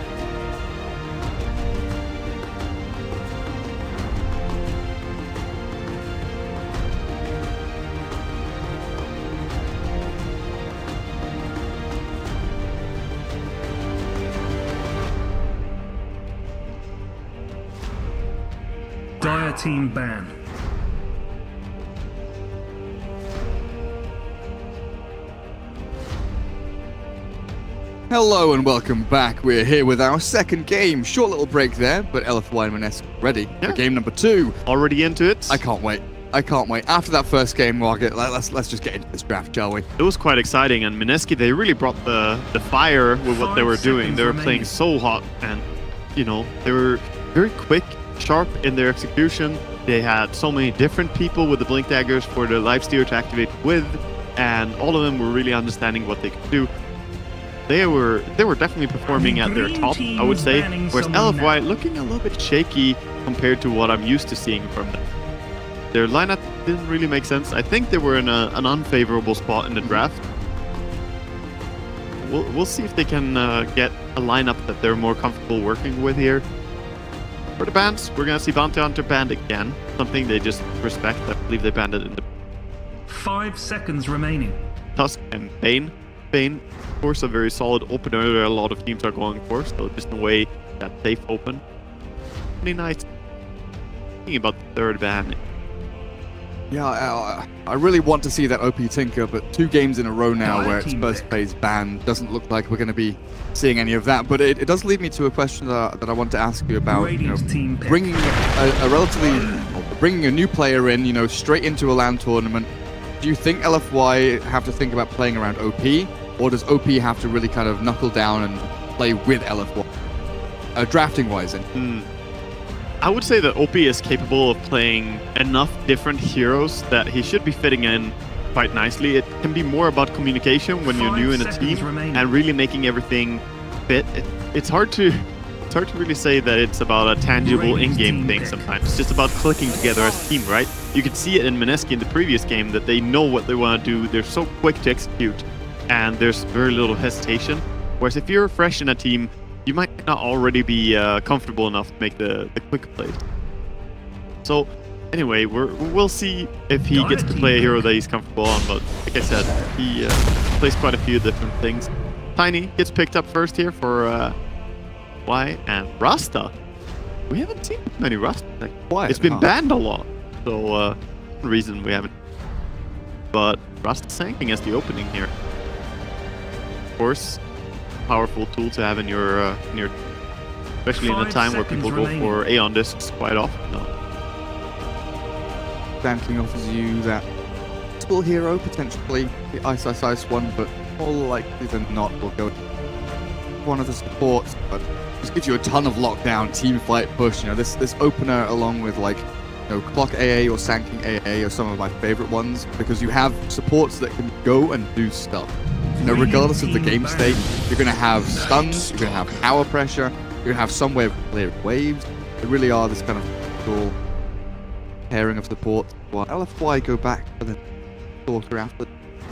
Dire team ban. Hello and welcome back. We're here with our second game. Short little break there, but LFY and Mineski ready for game number 2. Already into it? I can't wait. I can't wait. After that first game, let's just get into this draft, shall we? It was quite exciting, and Mineski, they really brought the fire with what they were doing. They were playing so hot, and, you know, they were very quick, sharp in their execution. They had so many different people with the blink daggers for the lifesteal to activate with, and all of them were really understanding what they could do. They were definitely performing at their top, I would say, whereas LFY looking a little bit shaky compared to what I'm used to seeing from them. Their lineup didn't really make sense. I think they were in an unfavorable spot in the draft. We'll see if they can get a lineup that they're more comfortable working with here. For the bans, we're going to see Bounty Hunter banned again, something they just respect. I believe they banned it in the... 5 seconds remaining. Tusk and Bane. Bane, of course, a very solid opener that a lot of teams are going for, so just in a way that safe open. Pretty nice. Thinking about the third ban. Yeah, I really want to see that OP Tinker, but 2 games in a row now where its first phase ban doesn't look like we're going to be seeing any of that. But it does lead me to a question that I want to ask you about, you know, bringing bringing a new player in, you know, straight into a LAN tournament. Do you think LFY have to think about playing around OP, or does OP have to really kind of knuckle down and play with LFY, drafting-wise? I would say that OP is capable of playing enough different heroes that he should be fitting in quite nicely. It can be more about communication when you're new in a team and really making everything fit. It's hard to really say that it's about a tangible in-game thing sometimes. It's just about clicking together as a team, right? You could see it in Mineski in the previous game that they know what they want to do. They're so quick to execute, and there's very little hesitation. Whereas if you're fresh in a team, you might not already be comfortable enough to make the quick plays. So, anyway, we'll see if he gets to play a hero that he's comfortable on, but like I said, he plays quite a few different things. Tiny gets picked up first here for Y, and Rasta. We haven't seen many Rasta. Like, it's been banned a lot, so reason we haven't. But Rasta Sanking as the opening here. Of course, powerful tool to have in your especially in a time where people go for Aeon discs quite often. No. Sanking offers you that possible hero, potentially the Ice one, but more likely than not will go one of the supports, but just gives you a ton of lockdown, team fight push. You know, this opener along with, like, you know, Clock AA or Sanking AA are some of my favorite ones, because you have supports that can go and do stuff. You know, regardless of the game state, you're going to have stuns, you're going to have power pressure, you're going to have some way of clearing waves. They really are this kind of cool pairing of support. While LFY go back for the Stalker after.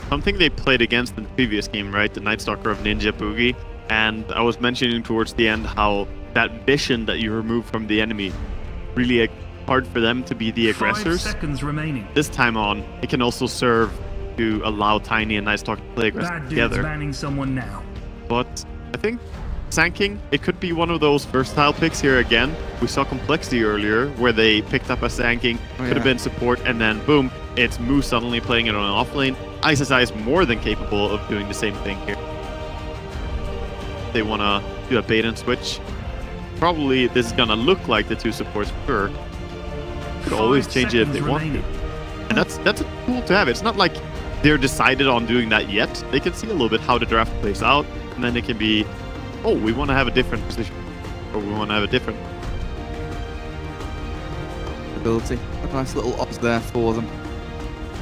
Something they played against in the previous game, right? The Night Stalker of Ninja Boogie. And I was mentioning towards the end how that vision that you remove from the enemy, really hard for them to be the aggressors. 5 seconds remaining. This time on, it can also serve to allow Tiny and Night Stalker to play aggressive together. Banning someone now. But I think Sanking, it could be one of those versatile picks here again. We saw Complexity earlier, where they picked up a Sanking, could have been support, and then boom, it's Moose suddenly playing it on an off lane. ISSI is more than capable of doing the same thing here. they want to do a bait and switch. Probably this is going to look like the two supports for sure. Could always change it if they want to. And that's a tool to have. It's not like they're decided on doing that yet. They can see a little bit how the draft plays out, and then it can be, oh, we want to have a different position, or we want to have a different ability. A nice little odds there for them.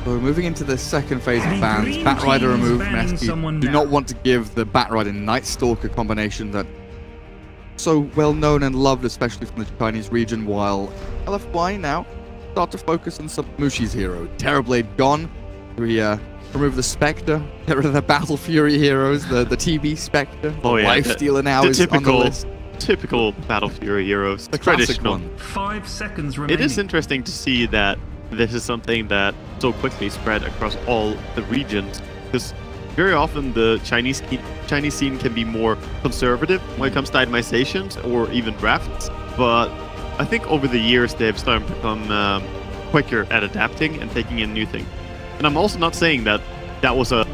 So we're moving into the second phase of bans. Batrider removed. Mineski do not want to give the Batrider Night Stalker combination that so well known and loved, especially from the Chinese region, while LFY now start to focus on some Mushi's hero. Terrorblade gone. We remove the Spectre, get rid of the Battle Fury heroes, the TB Spectre. Oh yeah, Life Stealer now is on the list. Typical Battle Fury heroes. The classic traditional. one. 5 seconds remaining. It is interesting to see that this is something that so quickly spread across all the regions, because very often the Chinese scene can be more conservative when it comes to itemizations or even drafts, but I think over the years they've started to become quicker at adapting and taking in new things. And I'm also not saying that that was an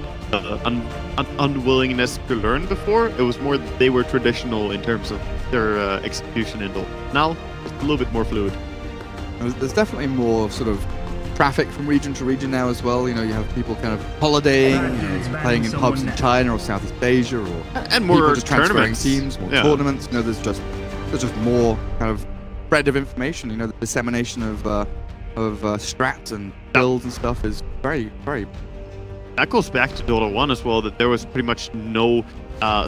unwillingness to learn before. It was more that they were traditional in terms of their execution in Dota. Now it's a little bit more fluid. There's definitely more sort of traffic from region to region now as well. You know, you have people kind of holidaying, you know, playing in pubs in China or Southeast Asia, or and more just transferring tournaments. Teams, more tournaments. You know, there's just more kind of spread of information. You know, the dissemination of strats and builds and stuff is very. That goes back to Dota 1 as well, that there was pretty much no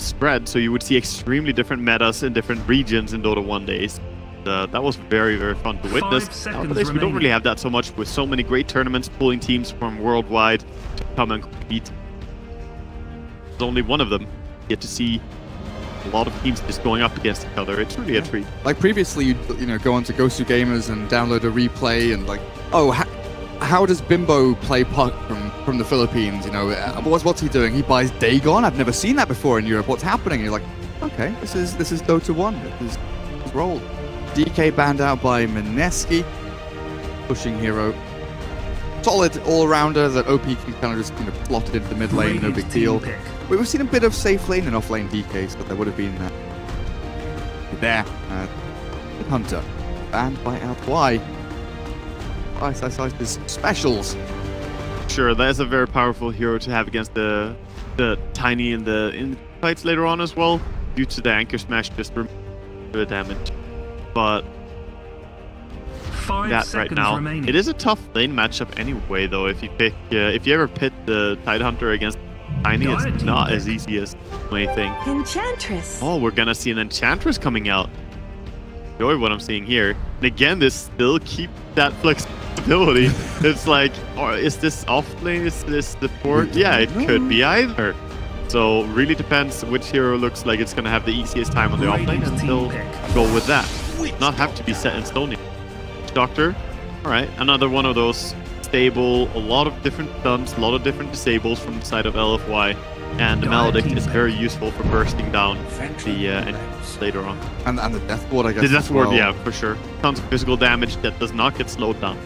spread, so you would see extremely different metas in different regions in Dota 1 days. That was very fun to witness. Nowadays we don't really have that so much, with so many great tournaments pulling teams from worldwide to come and compete. There's only one of them. You get to see a lot of teams just going up against each other. It's really a treat. Like previously, you'd go onto Gosu Gamers and download a replay and like, oh, how does Bimbo play puck from the Philippines? You know, what's he doing? He buys Dagon. I've never seen that before in Europe. What's happening? And you're like, okay, this is Dota 1. This is rolled. DK banned out by Mineski. Pushing hero. Solid all-rounder that OP can kind of just slot it into the mid lane, no big deal. We've seen a bit of safe lane and off lane DKs, but there would have been there. Hunter banned by LFY. There's specials. Sure, that is a very powerful hero to have against the Tiny in the fights later on as well, due to the anchor smash just remove the damage. But that right now, it is a tough lane matchup anyway. Though if you ever pit the Tide Hunter against Tiny, it's not as easy as anything. Enchantress. Oh, we're gonna see an Enchantress coming out. Enjoy what I'm seeing here. And again, this still keep that flexibility. It's like, oh, is this off lane? Is this the port? Yeah, it could be either. So really depends which hero looks like it's gonna have the easiest time on the off lane, and they'll go with that. Not have to be set in stone. Doctor, all right, another one of those stable. A lot of different stuns, a lot of different disables from the side of LFY, and the Maledict is very useful for bursting down the enemies later on. And the Death Ward, I guess. The Death Ward, yeah, for sure. Tons of physical damage that does not get slowed down.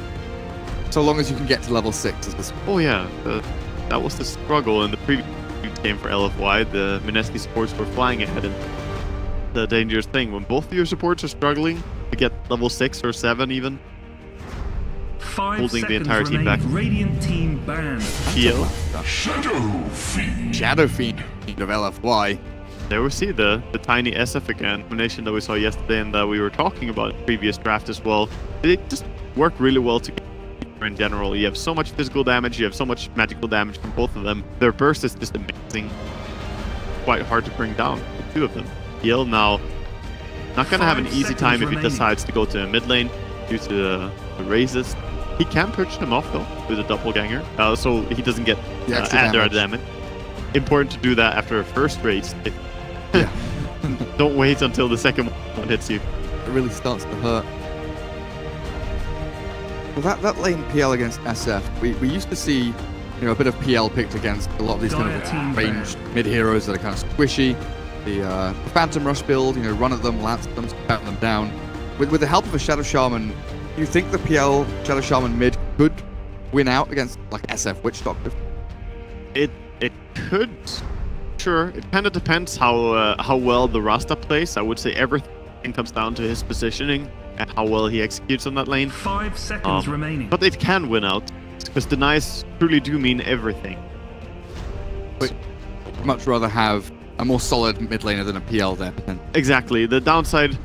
So long as you can get to level 6. Oh yeah, that was the struggle in the previous game for LFY. The Mineski supports were flying ahead, and the dangerous thing when both of your supports are struggling to get level 6 or 7 even, holding the entire team back. Radiant team banned. Heal. Shadow Fiend of LFY. There we see the Tiny SF again, combination that we saw yesterday and that we were talking about in the previous draft as well. They just work really well together in general. You have so much physical damage, you have so much magical damage from both of them. Their burst is just amazing. Quite hard to bring down, the two of them. Heal now. Not gonna have an easy time if he decides to go to a mid lane due to the raises. He can purge them off though with a doppelganger, so he doesn't get added damage. Important to do that after a first raise. Yeah. Don't wait until the second one hits you. It really starts to hurt. Well, that lane PL against SF, we used to see a bit of PL picked against a lot of these kind of ranged mid heroes that are kind of squishy. The Phantom Rush build, run at them, lance them, pat them down. With the help of a Shadow Shaman, do you think the PL Shadow Shaman mid could win out against like SF Witch Doctor? It could sure. It kind of depends how well the Rasta plays. I would say everything comes down to his positioning and how well he executes on that lane. 5 seconds remaining. But it can win out because denies truly do mean everything. But I'd much rather have a more solid mid laner than a PL there. Exactly. The downside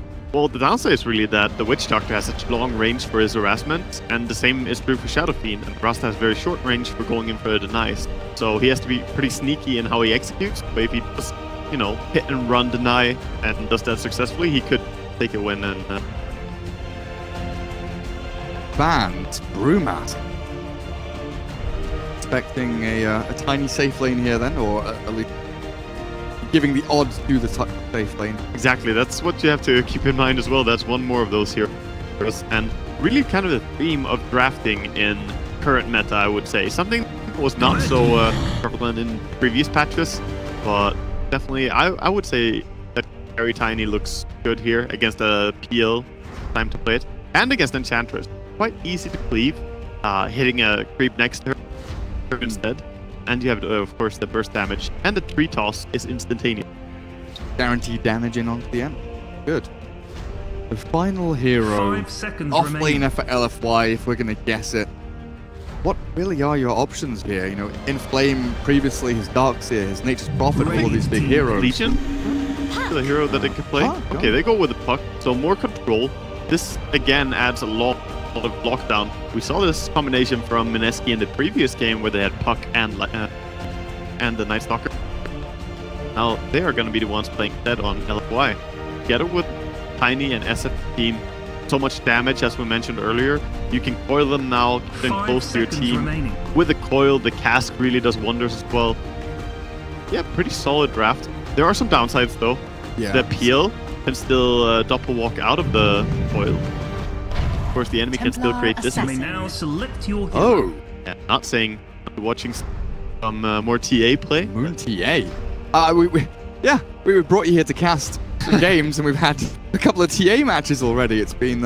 is really that the Witch Doctor has such long range for his harassment, and the same is true for Shadow Fiend, and Rasta has very short range for going in for the denies. So he has to be pretty sneaky in how he executes, but if he just, you know, hit and run deny and does that successfully, he could take a win. And Banned Brewmaster. Expecting a tiny safe lane here then, or at least giving the odds to the safe lane. Exactly, that's what you have to keep in mind as well. That's one more of those here. And really kind of the theme of drafting in current meta, I would say. Something that was not so prevalent in previous patches, but definitely I would say that Carry Tiny looks good here against a PL, time to play it, and against Enchantress. Quite easy to cleave, hitting a creep next to her instead. And you have, of course, the burst damage, and the tree toss is instantaneous. Guaranteed damage in onto the end. Good. The final hero, 5 seconds off-laner remaining. for LFY, if we're going to guess it. What really are your options here? You know, Inflame previously, his Darkseer, his Nature's Prophet, all of these big heroes. Legion? The hero that they can play? Okay, they go with the Puck, so more control. This, again, adds a lot of lockdown. We saw this combination from Mineski in the previous game where they had Puck and the Night Stalker. Now they are going to be the ones playing dead on LFY. Together with Tiny and SF team, so much damage as we mentioned earlier. You can coil them now, getting 5 close to your seconds team. remaining. With the coil, the cask really does wonders as well. Yeah, pretty solid draft. There are some downsides though. Yeah. The PL can still doppel walk out of the coil. Of course, the enemy can still create You distance. may now select your hero. Oh, Yeah, not saying I'm watching some more TA play. Moon TA. We brought you here to cast some games, and we've had a couple of TA matches already. It's been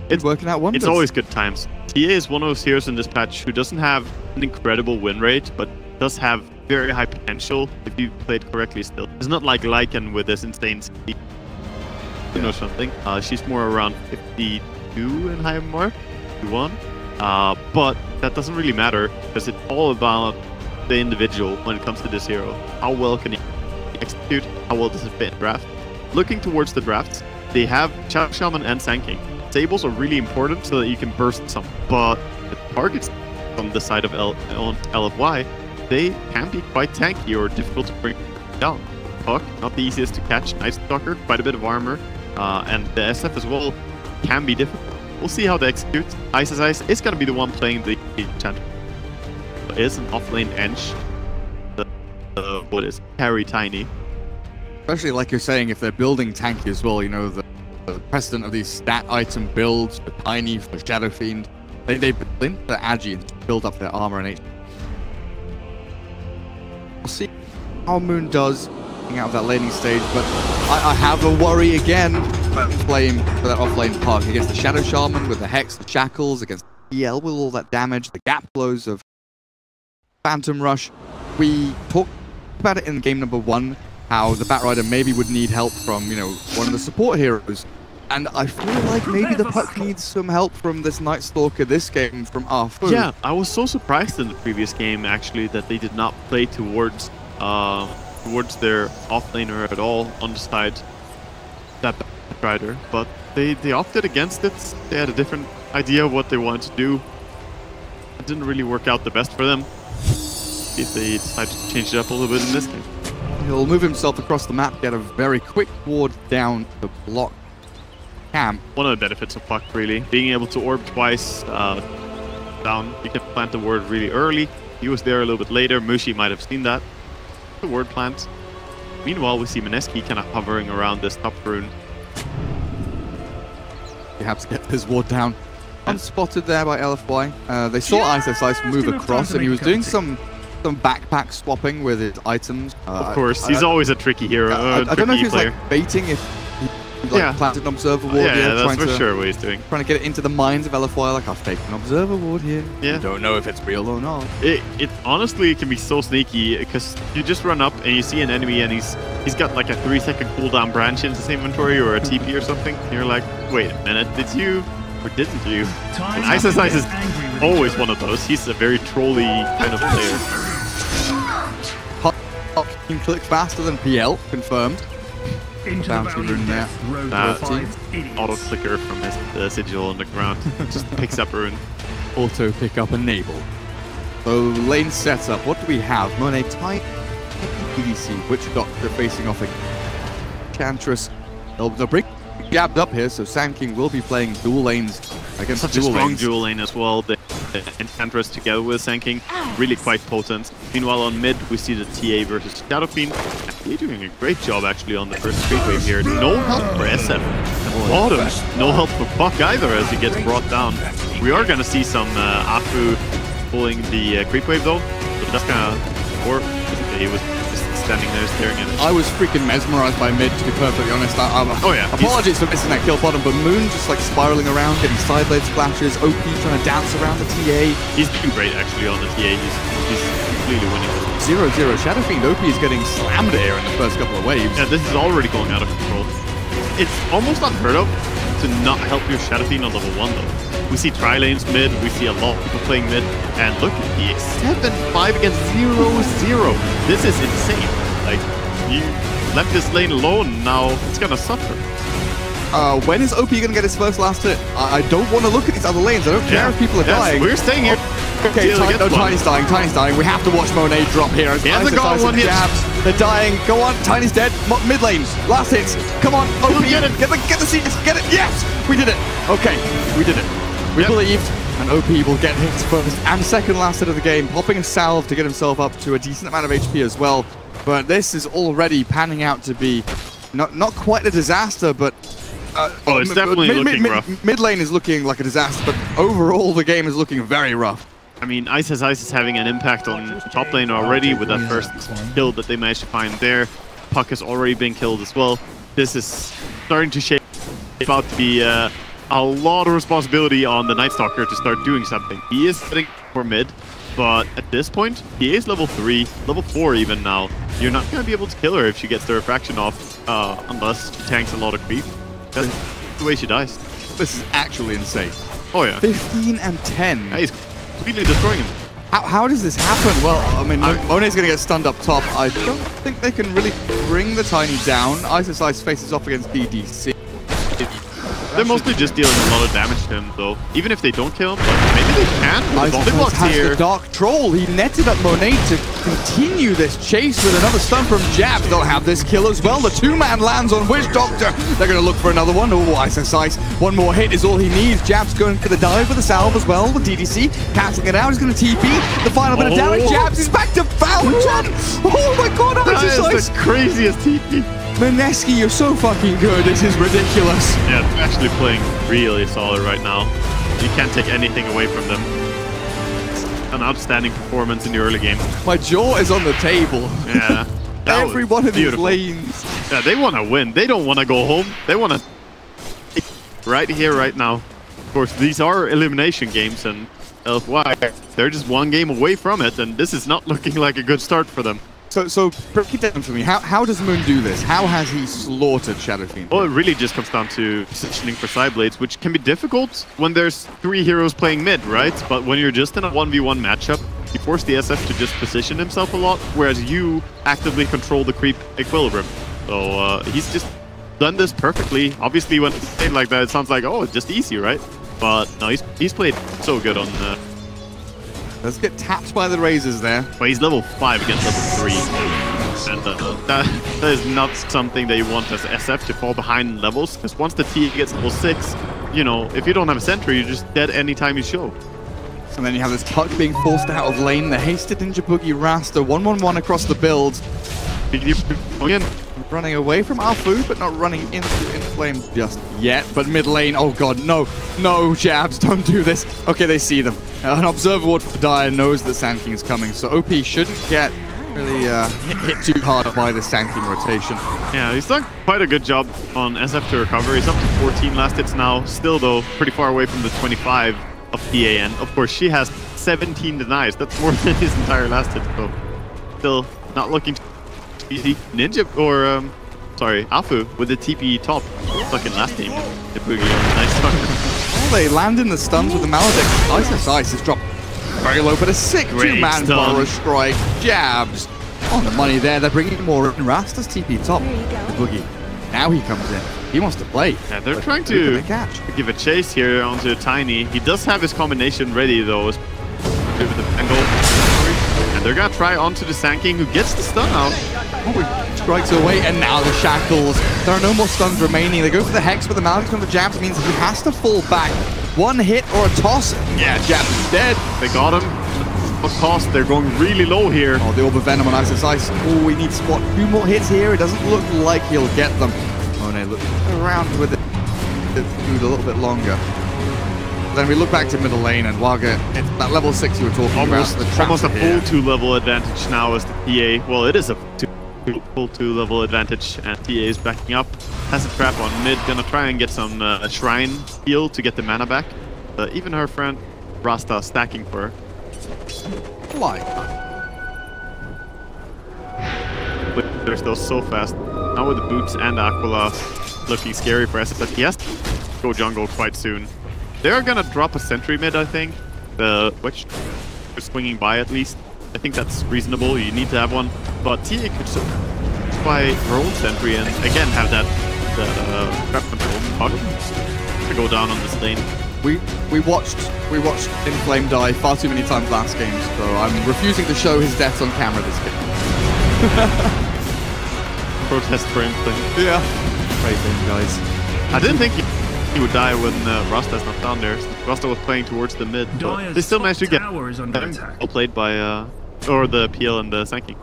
it's working out wonders. It's always good times. TA is one of those heroes in this patch who doesn't have an incredible win rate, but does have very high potential if you play it correctly still. It's not like Lycan with this insane speed. You know something. She's more around 52 in high mark, 51. But that doesn't really matter because it's all about the individual when it comes to this hero. How well can he execute? How well does it fit in draft? Looking towards the drafts, they have Shadow Shaman and Sand King. Sables are really important so that you can burst some, but the targets from the side of LFY, they can be quite tanky or difficult to bring down. Puck, not the easiest to catch. Night Stalker, quite a bit of armor, and the SF as well can be difficult. We'll see how they execute. Ice is going to be the one playing the Enchantress. It is an off-lane Ench. What is Carry Tiny. Especially like you're saying, if they're building tanky as well, you know, the precedent of these stat item builds for Tiny, for Shadow Fiend, they blink the Agi and build up their armor and HP. We'll see how Moon does getting out of that laning stage, but I have a worry again about Flame for that off-lane Puck against the Shadow Shaman with the Hex, the Shackles, against EL with all that damage, the gap blows of Phantom Rush. We talked about it in game number 1, how the Batrider maybe would need help from, you know, one of the support heroes. And I feel like maybe the Puck needs some help from this Night Stalker this game from Arfu. Yeah, I was so surprised in the previous game, actually, that they did not play towards their offlaner at all on the side that Batrider. But they opted against it. They had a different idea of what they wanted to do. It didn't really work out the best for them. If they decided to change it up a little bit in this game. He'll move himself across the map, get a very quick ward down the block camp. One of the benefits of Puck, really. Being able to orb twice down. You can plant the ward really early. He was there a little bit later. Mushi might have seen that. The ward plant. Meanwhile, we see Mineski kind of hovering around this top rune. You have to get his ward down. Unspotted there by LFY. They saw Ice move across, and he was doing some backpack swapping with his items. Of course, he's always a tricky hero. I don't know if he's like baiting if like planted an observer ward here, Yeah, that's trying for sure what he's doing. to get it into the minds of LFY. Like, I've taken an observer ward here. Yeah. I don't know if it's real or not. It honestly can be so sneaky because you just run up and you see an enemy and he's got like a 3-second cooldown branch in his inventory or a TP or something. And you're like, wait a minute, did you or didn't you? And Ice is always one of those. He's a very trolly kind of player. Hop can click faster than PL, confirmed. Into Bouncy the rune there. Auto clicker from his sigil on the ground just picks up a rune. Auto pick up enable. So lane setup. What do we have? Monet tight EDC. Witch Doctor facing off a Chantress. They'll break gapped up here, so Sand King will be playing dual lanes against Such dual a strong lanes. dual lane as well. The Enchantress together with Sand King, really quite potent. Meanwhile on mid we see the TA versus Shadow Fiend. They're doing a great job actually on the first creep wave here. No help for SF. And bottom, no help for Puck either as he gets brought down. We are gonna see some Afu pulling the creep wave though. So that's gonna work. He was just standing there staring at it. I was freaking mesmerized by mid, to be perfectly honest. Oh yeah. Apologies for missing that kill bottom, but Moon just like spiraling around, getting side blade splashes, OP trying to dance around the TA. He's doing great actually on the TA. He's completely winning. 0-0. Shadow Fiend OP is getting slammed here in the first couple of waves. Yeah, this is already going out of control. It's almost unheard of to not help your Shadow Fiend on level 1 though. We see tri-lanes mid, we see a lot of people playing mid, and look at the 7-5 against 0-0. This is insane. Like, you left this lane alone, now it's gonna suffer. When is OP gonna get his first last hit? I don't want to look at these other lanes. I don't care if people are dying. We're staying here. Okay, Tiny's dying, Tiny's dying. We have to watch Monet drop here. He hasn't got one hit. They're dying. Go on, Tiny's dead. Mid lane, last hits. Come on, OP. Get it. Get the CS. Get it. Yes, we did it. Okay, we did it. We believed, and OP will get his first and second last hit of the game, popping a salve to get himself up to a decent amount of HP as well. But this is already panning out to be not quite a disaster, but it's definitely looking rough. Mid lane is looking like a disaster, but overall the game is looking very rough. I mean, Ice is having an impact on top lane already with that first kill that they managed to find there. Puck has already been killed as well. This is starting to shape out to be a lot of responsibility on the Night Stalker to start doing something. He is heading for mid, but at this point, he is level 3, level 4 even now. You're not going to be able to kill her if she gets the refraction off, unless she tanks a lot of creep. That's the way she dies. This is actually insane. Oh yeah. 15 and 10. Yeah, he's completely destroying him. How does this happen? Well, I mean, Monet's going to get stunned up top. I don't think they can really bring the Tiny down. Ice faces off against DDC. They're mostly just dealing a lot of damage to him, though. Even if they don't kill him, but maybe they can. Ice has the Dark Troll. He netted up Monet to continue this chase with another stun from Jabs. They'll have this kill as well. The 2-man lands on Witch Doctor. They're going to look for another one. Oh, Ice. One more hit is all he needs. Jabs going for the dive with the salve as well. The DDC cancelling it out. He's going to TP. The final bit of damage. Jabs is back to Fountain. Oh my god, Ice! That is the craziest TP. Mineski, you're so fucking good. This is ridiculous. Yeah, they're actually playing really solid right now. You can't take anything away from them. It's an outstanding performance in the early game. My jaw is on the table. Yeah. Every one of these lanes. Yeah, they want to win. They don't want to go home. They want to right here, right now. Of course, these are elimination games, and LFY, they're just one game away from it, and this is not looking like a good start for them. So break it down for me. How does Moon do this? How has he slaughtered Shadow Fiend? Well, it really just comes down to positioning for side blades, which can be difficult when there's 3 heroes playing mid, right? But when you're just in a 1v1 matchup, you force the SF to just position himself a lot, whereas you actively control the creep equilibrium. So he's just done this perfectly. Obviously, when it's played like that, it sounds like, oh, it's just easy, right? But no, he's played so good on Let's get tapped by the Razors there. But he's level 5 against level 3. And that is not something that you want as SF to fall behind levels. Because once the T gets level 6, you know, if you don't have a sentry, you're just dead anytime you show. And then you have this Puck being forced out of lane. The hasted Ninja Boogie Rasta. 1-1-1 across the build. Again. Running away from Alfu, but not running into Inflame just yet. But mid lane, oh god, no. No, Jabs, don't do this. Okay, they see them. An Observer Ward for Dire knows that Sand King is coming, so OP shouldn't get Really hit too hard by the Sanking rotation. Yeah, he's done quite a good job on SF to recover. He's up to 14 last hits now. Still, though, pretty far away from the 25 of PAN. Of course, she has 17 denies. That's more than his entire last hit, so still not looking easy. Ninja, or, sorry, Afu with the TP top. Stuck in last game. The boogie on nice stuck. Well, they land in the stuns with the Maledict. Ice is dropped very low, but a sick two-man borrow strike. Jabs on the money there. They're bringing more in. Rasta's TP top. The boogie. Now he comes in. He wants to play. Yeah, they're trying to give a chase here onto Tiny. He does have his combination ready, though. With the angle. And they're gonna try onto the Sanking, who gets the stun out. Oh, strikes away, and now the shackles. There are no more stuns remaining. They go for the Hex, but the Maledict's on the jabs means he has to fall back. One hit or a toss. Yeah, Jabs is dead. They got him. What cost? They're going really low here. Oh, the Orb of Venom on Ice. Oh, we need Spot. 2 more hits here. It doesn't look like he'll get them. Monet looks around with it a little bit longer. Then we look back to middle lane, and Waga, it's that level 6 you were talking about. Almost a full here. 2-level advantage now as the TA. Well, it is a full 2-level advantage, and TA is backing up. Has a trap on mid, gonna try and get some shrine heal to get the mana back. Even her friend Rasta stacking for her. Why? But they're still so fast. Now with the boots and Aquila looking scary for SF, but he has to go jungle quite soon. They're gonna drop a sentry mid, I think. The witch is swinging by at least. I think that's reasonable. You need to have one. But TA could by her own sentry and again have that trap control bug to go down on this lane. We watched Inflame die far too many times last game, so I'm refusing to show his deaths on camera this game. Protest for Inflame. Yeah. Great game, guys. I didn't think he would die when Rasta's not down there. Rasta was playing towards the mid, but they still managed to get well played by or the PL and the Sanking.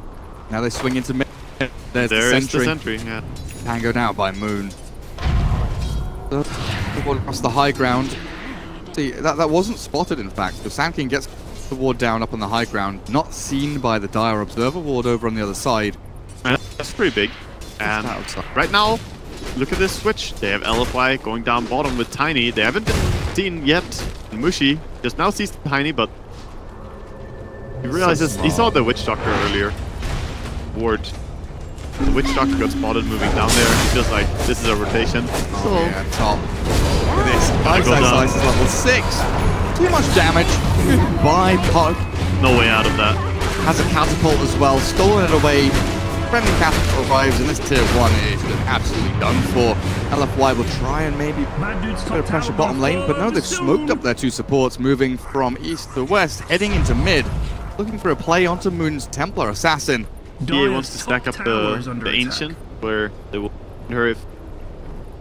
Now they swing into mid. There's the sentry. Yeah. Tangoed out by Moon. The ward across the high ground. See, that wasn't spotted, in fact. The Sand King gets the ward down up on the high ground, not seen by the Dire Observer ward over on the other side. That's pretty big. And right now, look at this switch. They have LFY going down bottom with Tiny. They haven't been seen yet. Mushi just now sees Tiny, but he realizes he saw the Witch Doctor earlier. Ward. The Witch Doctor got spotted moving down there. He feels like this is a rotation. So yeah, top. Look at this. Ice is level 6. Too much damage. Goodbye, Pug. No way out of that. Has a catapult as well. Stolen it away. Friendly catapult arrives, and this tier 1 is just absolutely done for. LFY will try and maybe put a pressure bottom lane, but no, they've smoked up their 2 supports, moving from east to west, heading into mid, looking for a play onto Moon's Templar Assassin. He wants to stack up the Ancient, where they will her if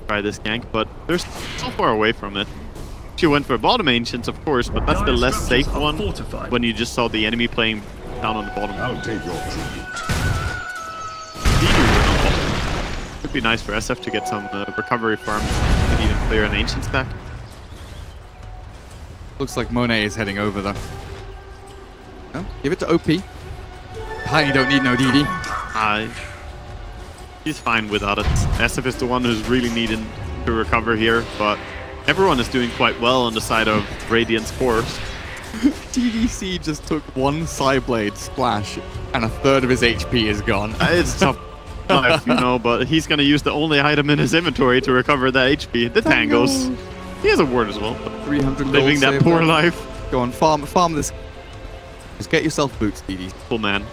try this gank, but they're so far away from it. She went for bottom Ancients, of course, but that's the less safe one when you just saw the enemy playing down on the bottom. I'll take your tribute. Would be nice for SF to get some recovery farm and even clear an Ancient stack. Looks like Monet is heading over though. No, give it to OP. Tiny don't need no DD. He's fine without it. SF is the one who's really needing to recover here, but everyone is doing quite well on the side of Radiant's force. DDC just took 1 Psyblade splash and a third of his HP is gone. It's tough life, you know, but he's gonna use the only item in his inventory to recover that HP. The Tangos. He has a ward as well. 300 living that poor life. Go on, farm this. Just get yourself boots, DD. Full man.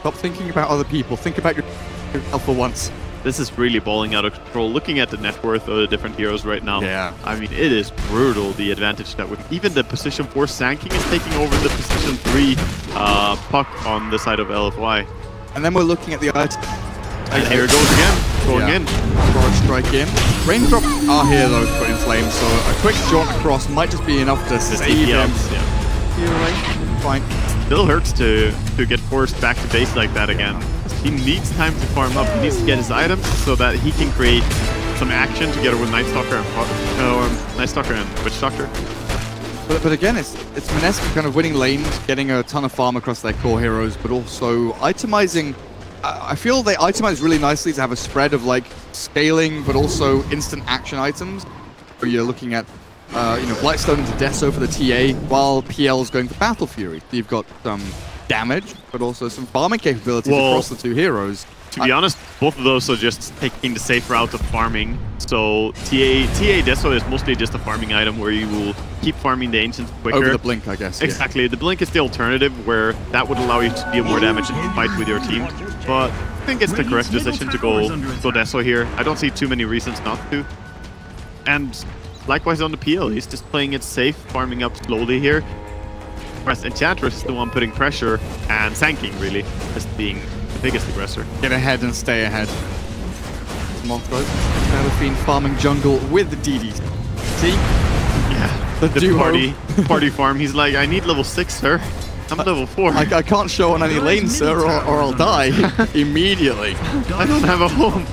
Stop thinking about other people. Think about yourself for once. This is really balling out of control. Looking at the net worth of the different heroes right now. Yeah. I mean, it is brutal, the advantage that even the position 4 Sanking is taking over the position 3 Puck on the side of LFY. And then we're looking at the item. And here it goes again. Going in. Forward strike in. Raindrops are here though for Inflame, so a quick jaunt across might just be enough to save him. Yeah. Fine. Still hurts to get forced back to base like that again. He needs time to farm up. He needs to get his items so that he can create some action together with Night Stalker and Night Stalker and Witch Doctor. But again, it's Mineski kind of winning lanes, getting a ton of farm across their core heroes, but also itemizing. I feel they itemize really nicely to have a spread of like scaling, but also instant action items. Where you're looking at, Blightstone into Deso for the TA, while PL's going for Battle Fury. So you've got some damage, but also some farming capabilities across the two heroes. To be honest, both of those are just taking the safe route of farming. So TA Deso is mostly just a farming item where you will keep farming the Ancients quicker. Over the Blink, I guess. Exactly. Yeah. The Blink is the alternative where that would allow you to deal more damage and fight with your team. But I think it's the correct decision to go Deso here. I don't see too many reasons not to. And likewise on the PL, he's just playing it safe, farming up slowly here. Whereas Enchantress is the one putting pressure, and Sanking really as being the biggest aggressor. Get ahead and stay ahead. Mothra, Fiend farming jungle with the DDC. Yeah, the party farm. He's like, I need level 6, sir. I'm level 4. I can't show on any lane, sir, or I'll die immediately. I don't have a home.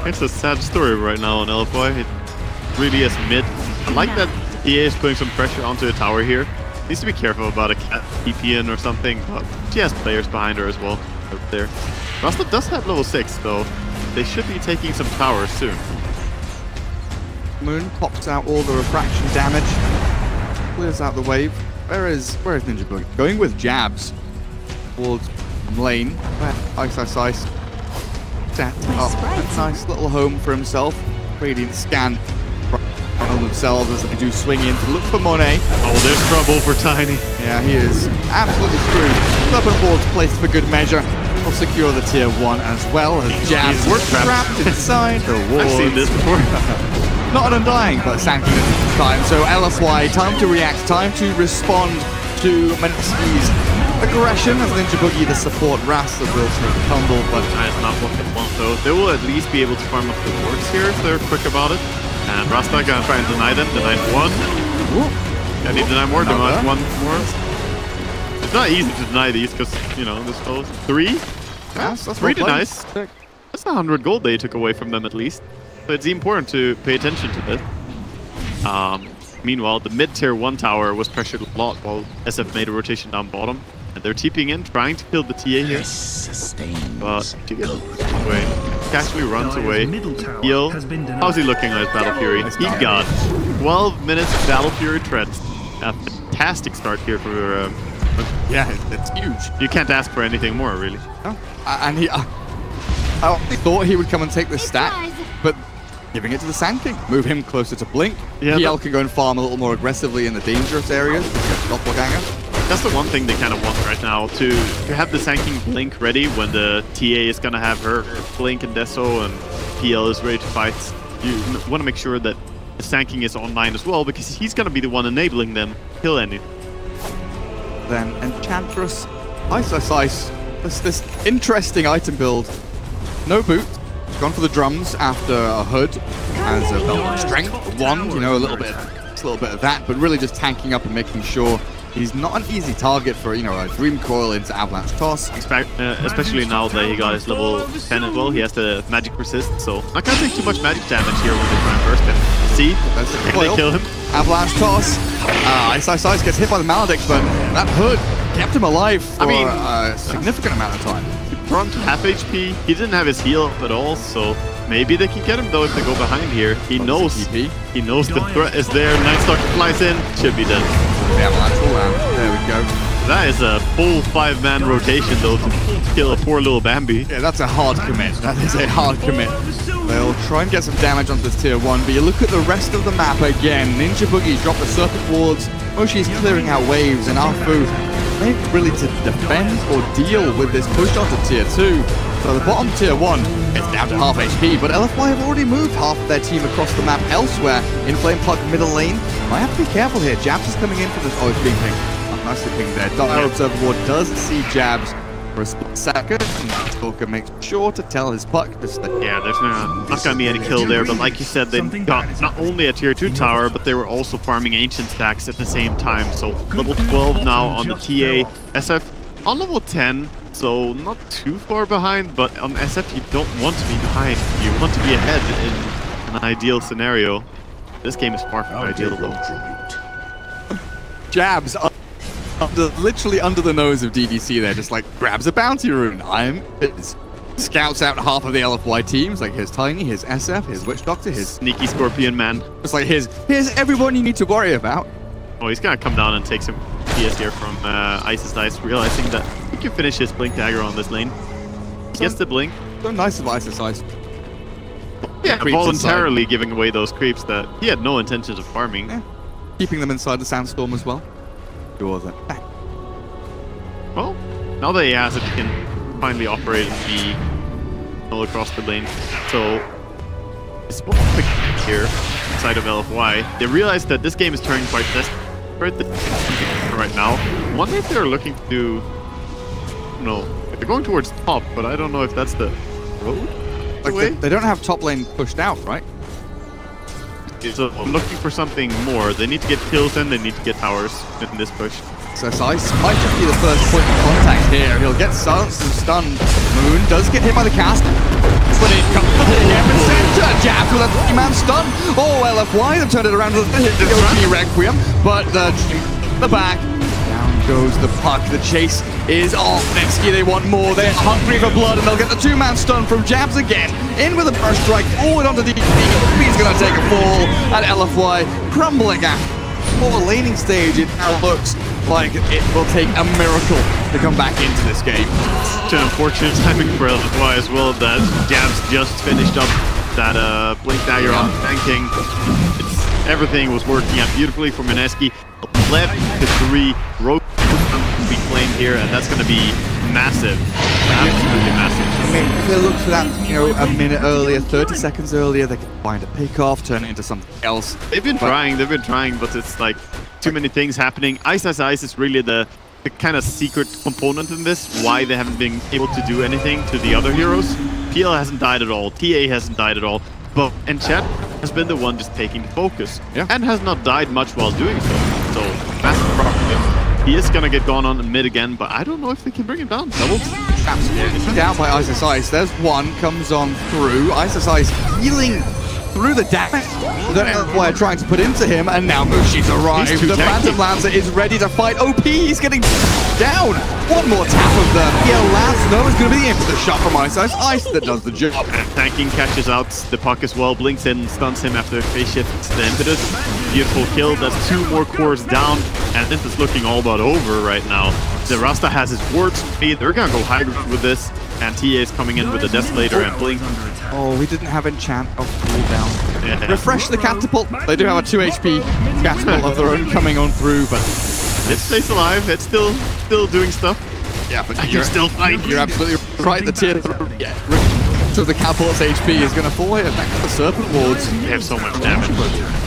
It's a sad story right now on LFY. It really is mid. I like that EA is putting some pressure onto a tower here. Needs to be careful about a cat TP in or something, but she has players behind her as well. Out there. Rasta does have level 6 though. They should be taking some towers soon. Moon pops out all the refraction damage, clears out the wave. Where is Ninja Boogie? Going with jabs towards lane. Ice. Set up a nice little home for himself. Radiant scan on themselves as they do swing in to look for Monet. Oh, there's trouble for Tiny. Yeah, he is absolutely screwed. Weapon board's placed for good measure. Will secure the tier 1 as well as jabs trapped inside the wall. I've seen this before. Not an Undying, but Sanking this time. So LFY, time to react, time to respond to Mineski's aggression as Ninja Boogie, the support Rasta, will take a tumble, but that is not what they want though. They will at least be able to farm up the wards here if they're quick about it. And Rasta gonna try and deny them. Deny 1. Can he deny more? Deny 1 more. It's not easy to deny these because, this goes 3. That's 3 denies. That's 100 gold they took away from them at least. So it's important to pay attention to this. Meanwhile, the mid-tier 1 tower was pressured a lot while SF made a rotation down bottom. And they're TPing in, trying to kill the TA here. But to get away. He actually runs away. Heal. How's he looking on his Battle Fury? He got 12 minutes Battle Fury treads. A fantastic start here for... yeah, it's huge. You can't ask for anything more, really. Oh. And I thought he would come and take this stack, but giving it to the Sand King. Move him closer to Blink. Yeah, PL can go and farm a little more aggressively in the dangerous areas. Doppelganger. That's the one thing they kind of want right now, to have the Sand King Blink ready when the TA is going to have her Blink and Deso and PL is ready to fight. You want to make sure that the Sand King is online as well, because he's going to be the one enabling them to kill anything. Then Enchantress, Ice. This interesting item build. No boot. He's gone for the drums after a hood. Has a belt of strength, a wand, a little bit of that, but really just tanking up and making sure he's not an easy target for, a Dream Coil into Avalanche Toss. Especially now that he got his level 10 as well. He has the magic resist, so not gonna take too much magic damage here when they try and burst him. See? Can they kill him? Avalanche Toss. Ice gets hit by the Maledict, but that hood kept him alive for a significant amount of time. Front half HP. He didn't have his heal up at all, so maybe they can get him though if they go behind here. He knows the threat is there. Night Stalker flies in, should be dead. The Avalanche will land. There we go. That is a full 5-man rotation though to kill a poor little Bambi. Yeah, that's a hard commit. That is a hard commit. They'll try and get some damage onto this tier 1, but you look at the rest of the map again. Ninja Boogie's dropped the Serpent Wards. Moshi's clearing out waves, and Arfu maybe really to defend or deal with this push onto tier 2. So the bottom tier 1 is down to half HP, but LFY have already moved half of their team across the map elsewhere in Flame Puck middle lane. Might have to be careful here. Jabs is coming in for this. Oh, it's being pinged. Oh, nicely pinged there. Dire Observer Ward does see Jabs for a split second, and Stalker makes sure to tell his Puck to stay. Yeah, there's not going to be any kill there, but like you said, they got not only a tier 2 tower, but they were also farming Ancient stacks at the same time. So level 12 now on the TA. SF on level 10. So not too far behind, but on SF you don't want to be behind. You want to be ahead in an ideal scenario. This game is far from ideal though. Jabs literally under the nose of DDC there, just like grabs a bounty rune. Scouts out half of the LFY teams, like here's Tiny, here's SF, here's Witch Doctor, here's Sneaky Scorpion Man. It's like here's everyone you need to worry about. Oh, he's gonna come down and take some PS here from Ice's Ice, realizing that he can finish his Blink Dagger on this lane. He gets the Blink. So nice of Ice's Ice. Yeah, Creeps voluntarily giving away those creeps that he had no intentions of farming. Yeah. Keeping them inside the Sandstorm as well. Sure that. Well, now that he has it, he can finally operate and be all across the lane. So it's both quick here inside of LFY. They realize that this game is turning quite desperate right now. I wonder if they're looking to do, they're going towards top, but I don't know if that's the road. Like they don't have top lane pushed out, right? So I'm looking for something more. They need to get kills in, they need to get towers in this push. So Ice might just be the first point of contact here. He'll get silenced and stunned. Moon does get hit by the cast. But it comes to the center. Jabs with a 3-man stun. Oh, LFY, they've turned it around to hit the OP Requiem. But the back. Down goes the puck. The chase is on. Mineski, they want more. They're hungry for blood, and they'll get the 2-man stun from Jabs again. In with a burst strike, forward onto DP. He's going to take a fall, and LFY crumbling out. For the laning stage, it now looks like it will take a miracle to come back into this game. It's an unfortunate timing for LFY as well that Jabs just finished up that Blink Dagger on tanking. Everything was working out beautifully for Mineski. 11 to 3, road to be claimed here, and that's going to be massive. Absolutely massive. I mean, if they look for that, a minute earlier, 30 seconds earlier, they could find a pick-off, turn it into something else. They've been trying, but it's like too many things happening. Ice is really the kind of secret component in this, why they haven't been able to do anything to the other heroes. PL hasn't died at all, TA hasn't died at all, but Enchant has been the one just taking the focus, and has not died much while doing so. So, massive problem. He is gonna get gone on mid again, but I don't know if they can bring him down. Double traps down by Ice's Ice. There's one, comes on through. Ice's Ice healing through the damage that we're trying to put into him, and now Mushi's arrived. The Phantom Lancer is ready to fight. OP, he's getting down. One more tap of the PL Lance. No, it's going to be the insta shot from Ice that does the job. And tanking catches out the puck as well, blinks in, stuns him after phase shifts the impetus. Beautiful kill. That's 2 more cores down, and this is looking all but over right now. The Rasta has his ward speed. They're going to go high ground with this, and TA is coming in with the Desolator and Blink. Oh, we didn't have enchant of cooldown. Yeah. Refresh the catapult. They do have a 2 HP catapult of their own coming on through, but it stays alive. It's still doing stuff. Yeah, but you're still fighting. You're absolutely right. The tier so the catapult's HP is going to fall here. Back to the Serpent Wards. They have so much damage.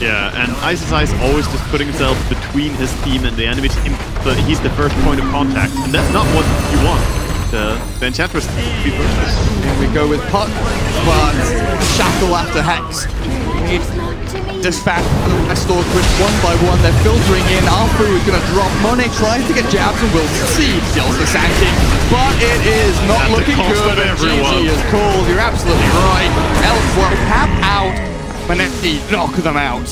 Yeah, and Ice's Ice always just putting himself between his team and the enemy team, but he's the first point of contact, and that's not what you want. The Enchantress. Here we go with Puck, but Shackle after Hex. Dispatch the Restore Twitch one by one. They're filtering in. Alpha is going to drop. Monet tries to get jabs and will succeed. Kills the Sand King, but it is not looking good. GG is called. You're absolutely right. Elfwell tap out. Mineski knock them out.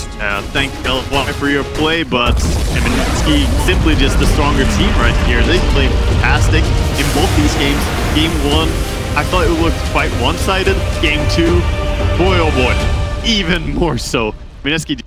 Thank LFY for your play, but Mineski simply just the stronger team right here. They played fantastic in both these games. Game 1, I thought it looked quite one-sided. Game 2, boy oh boy, even more so. Mineski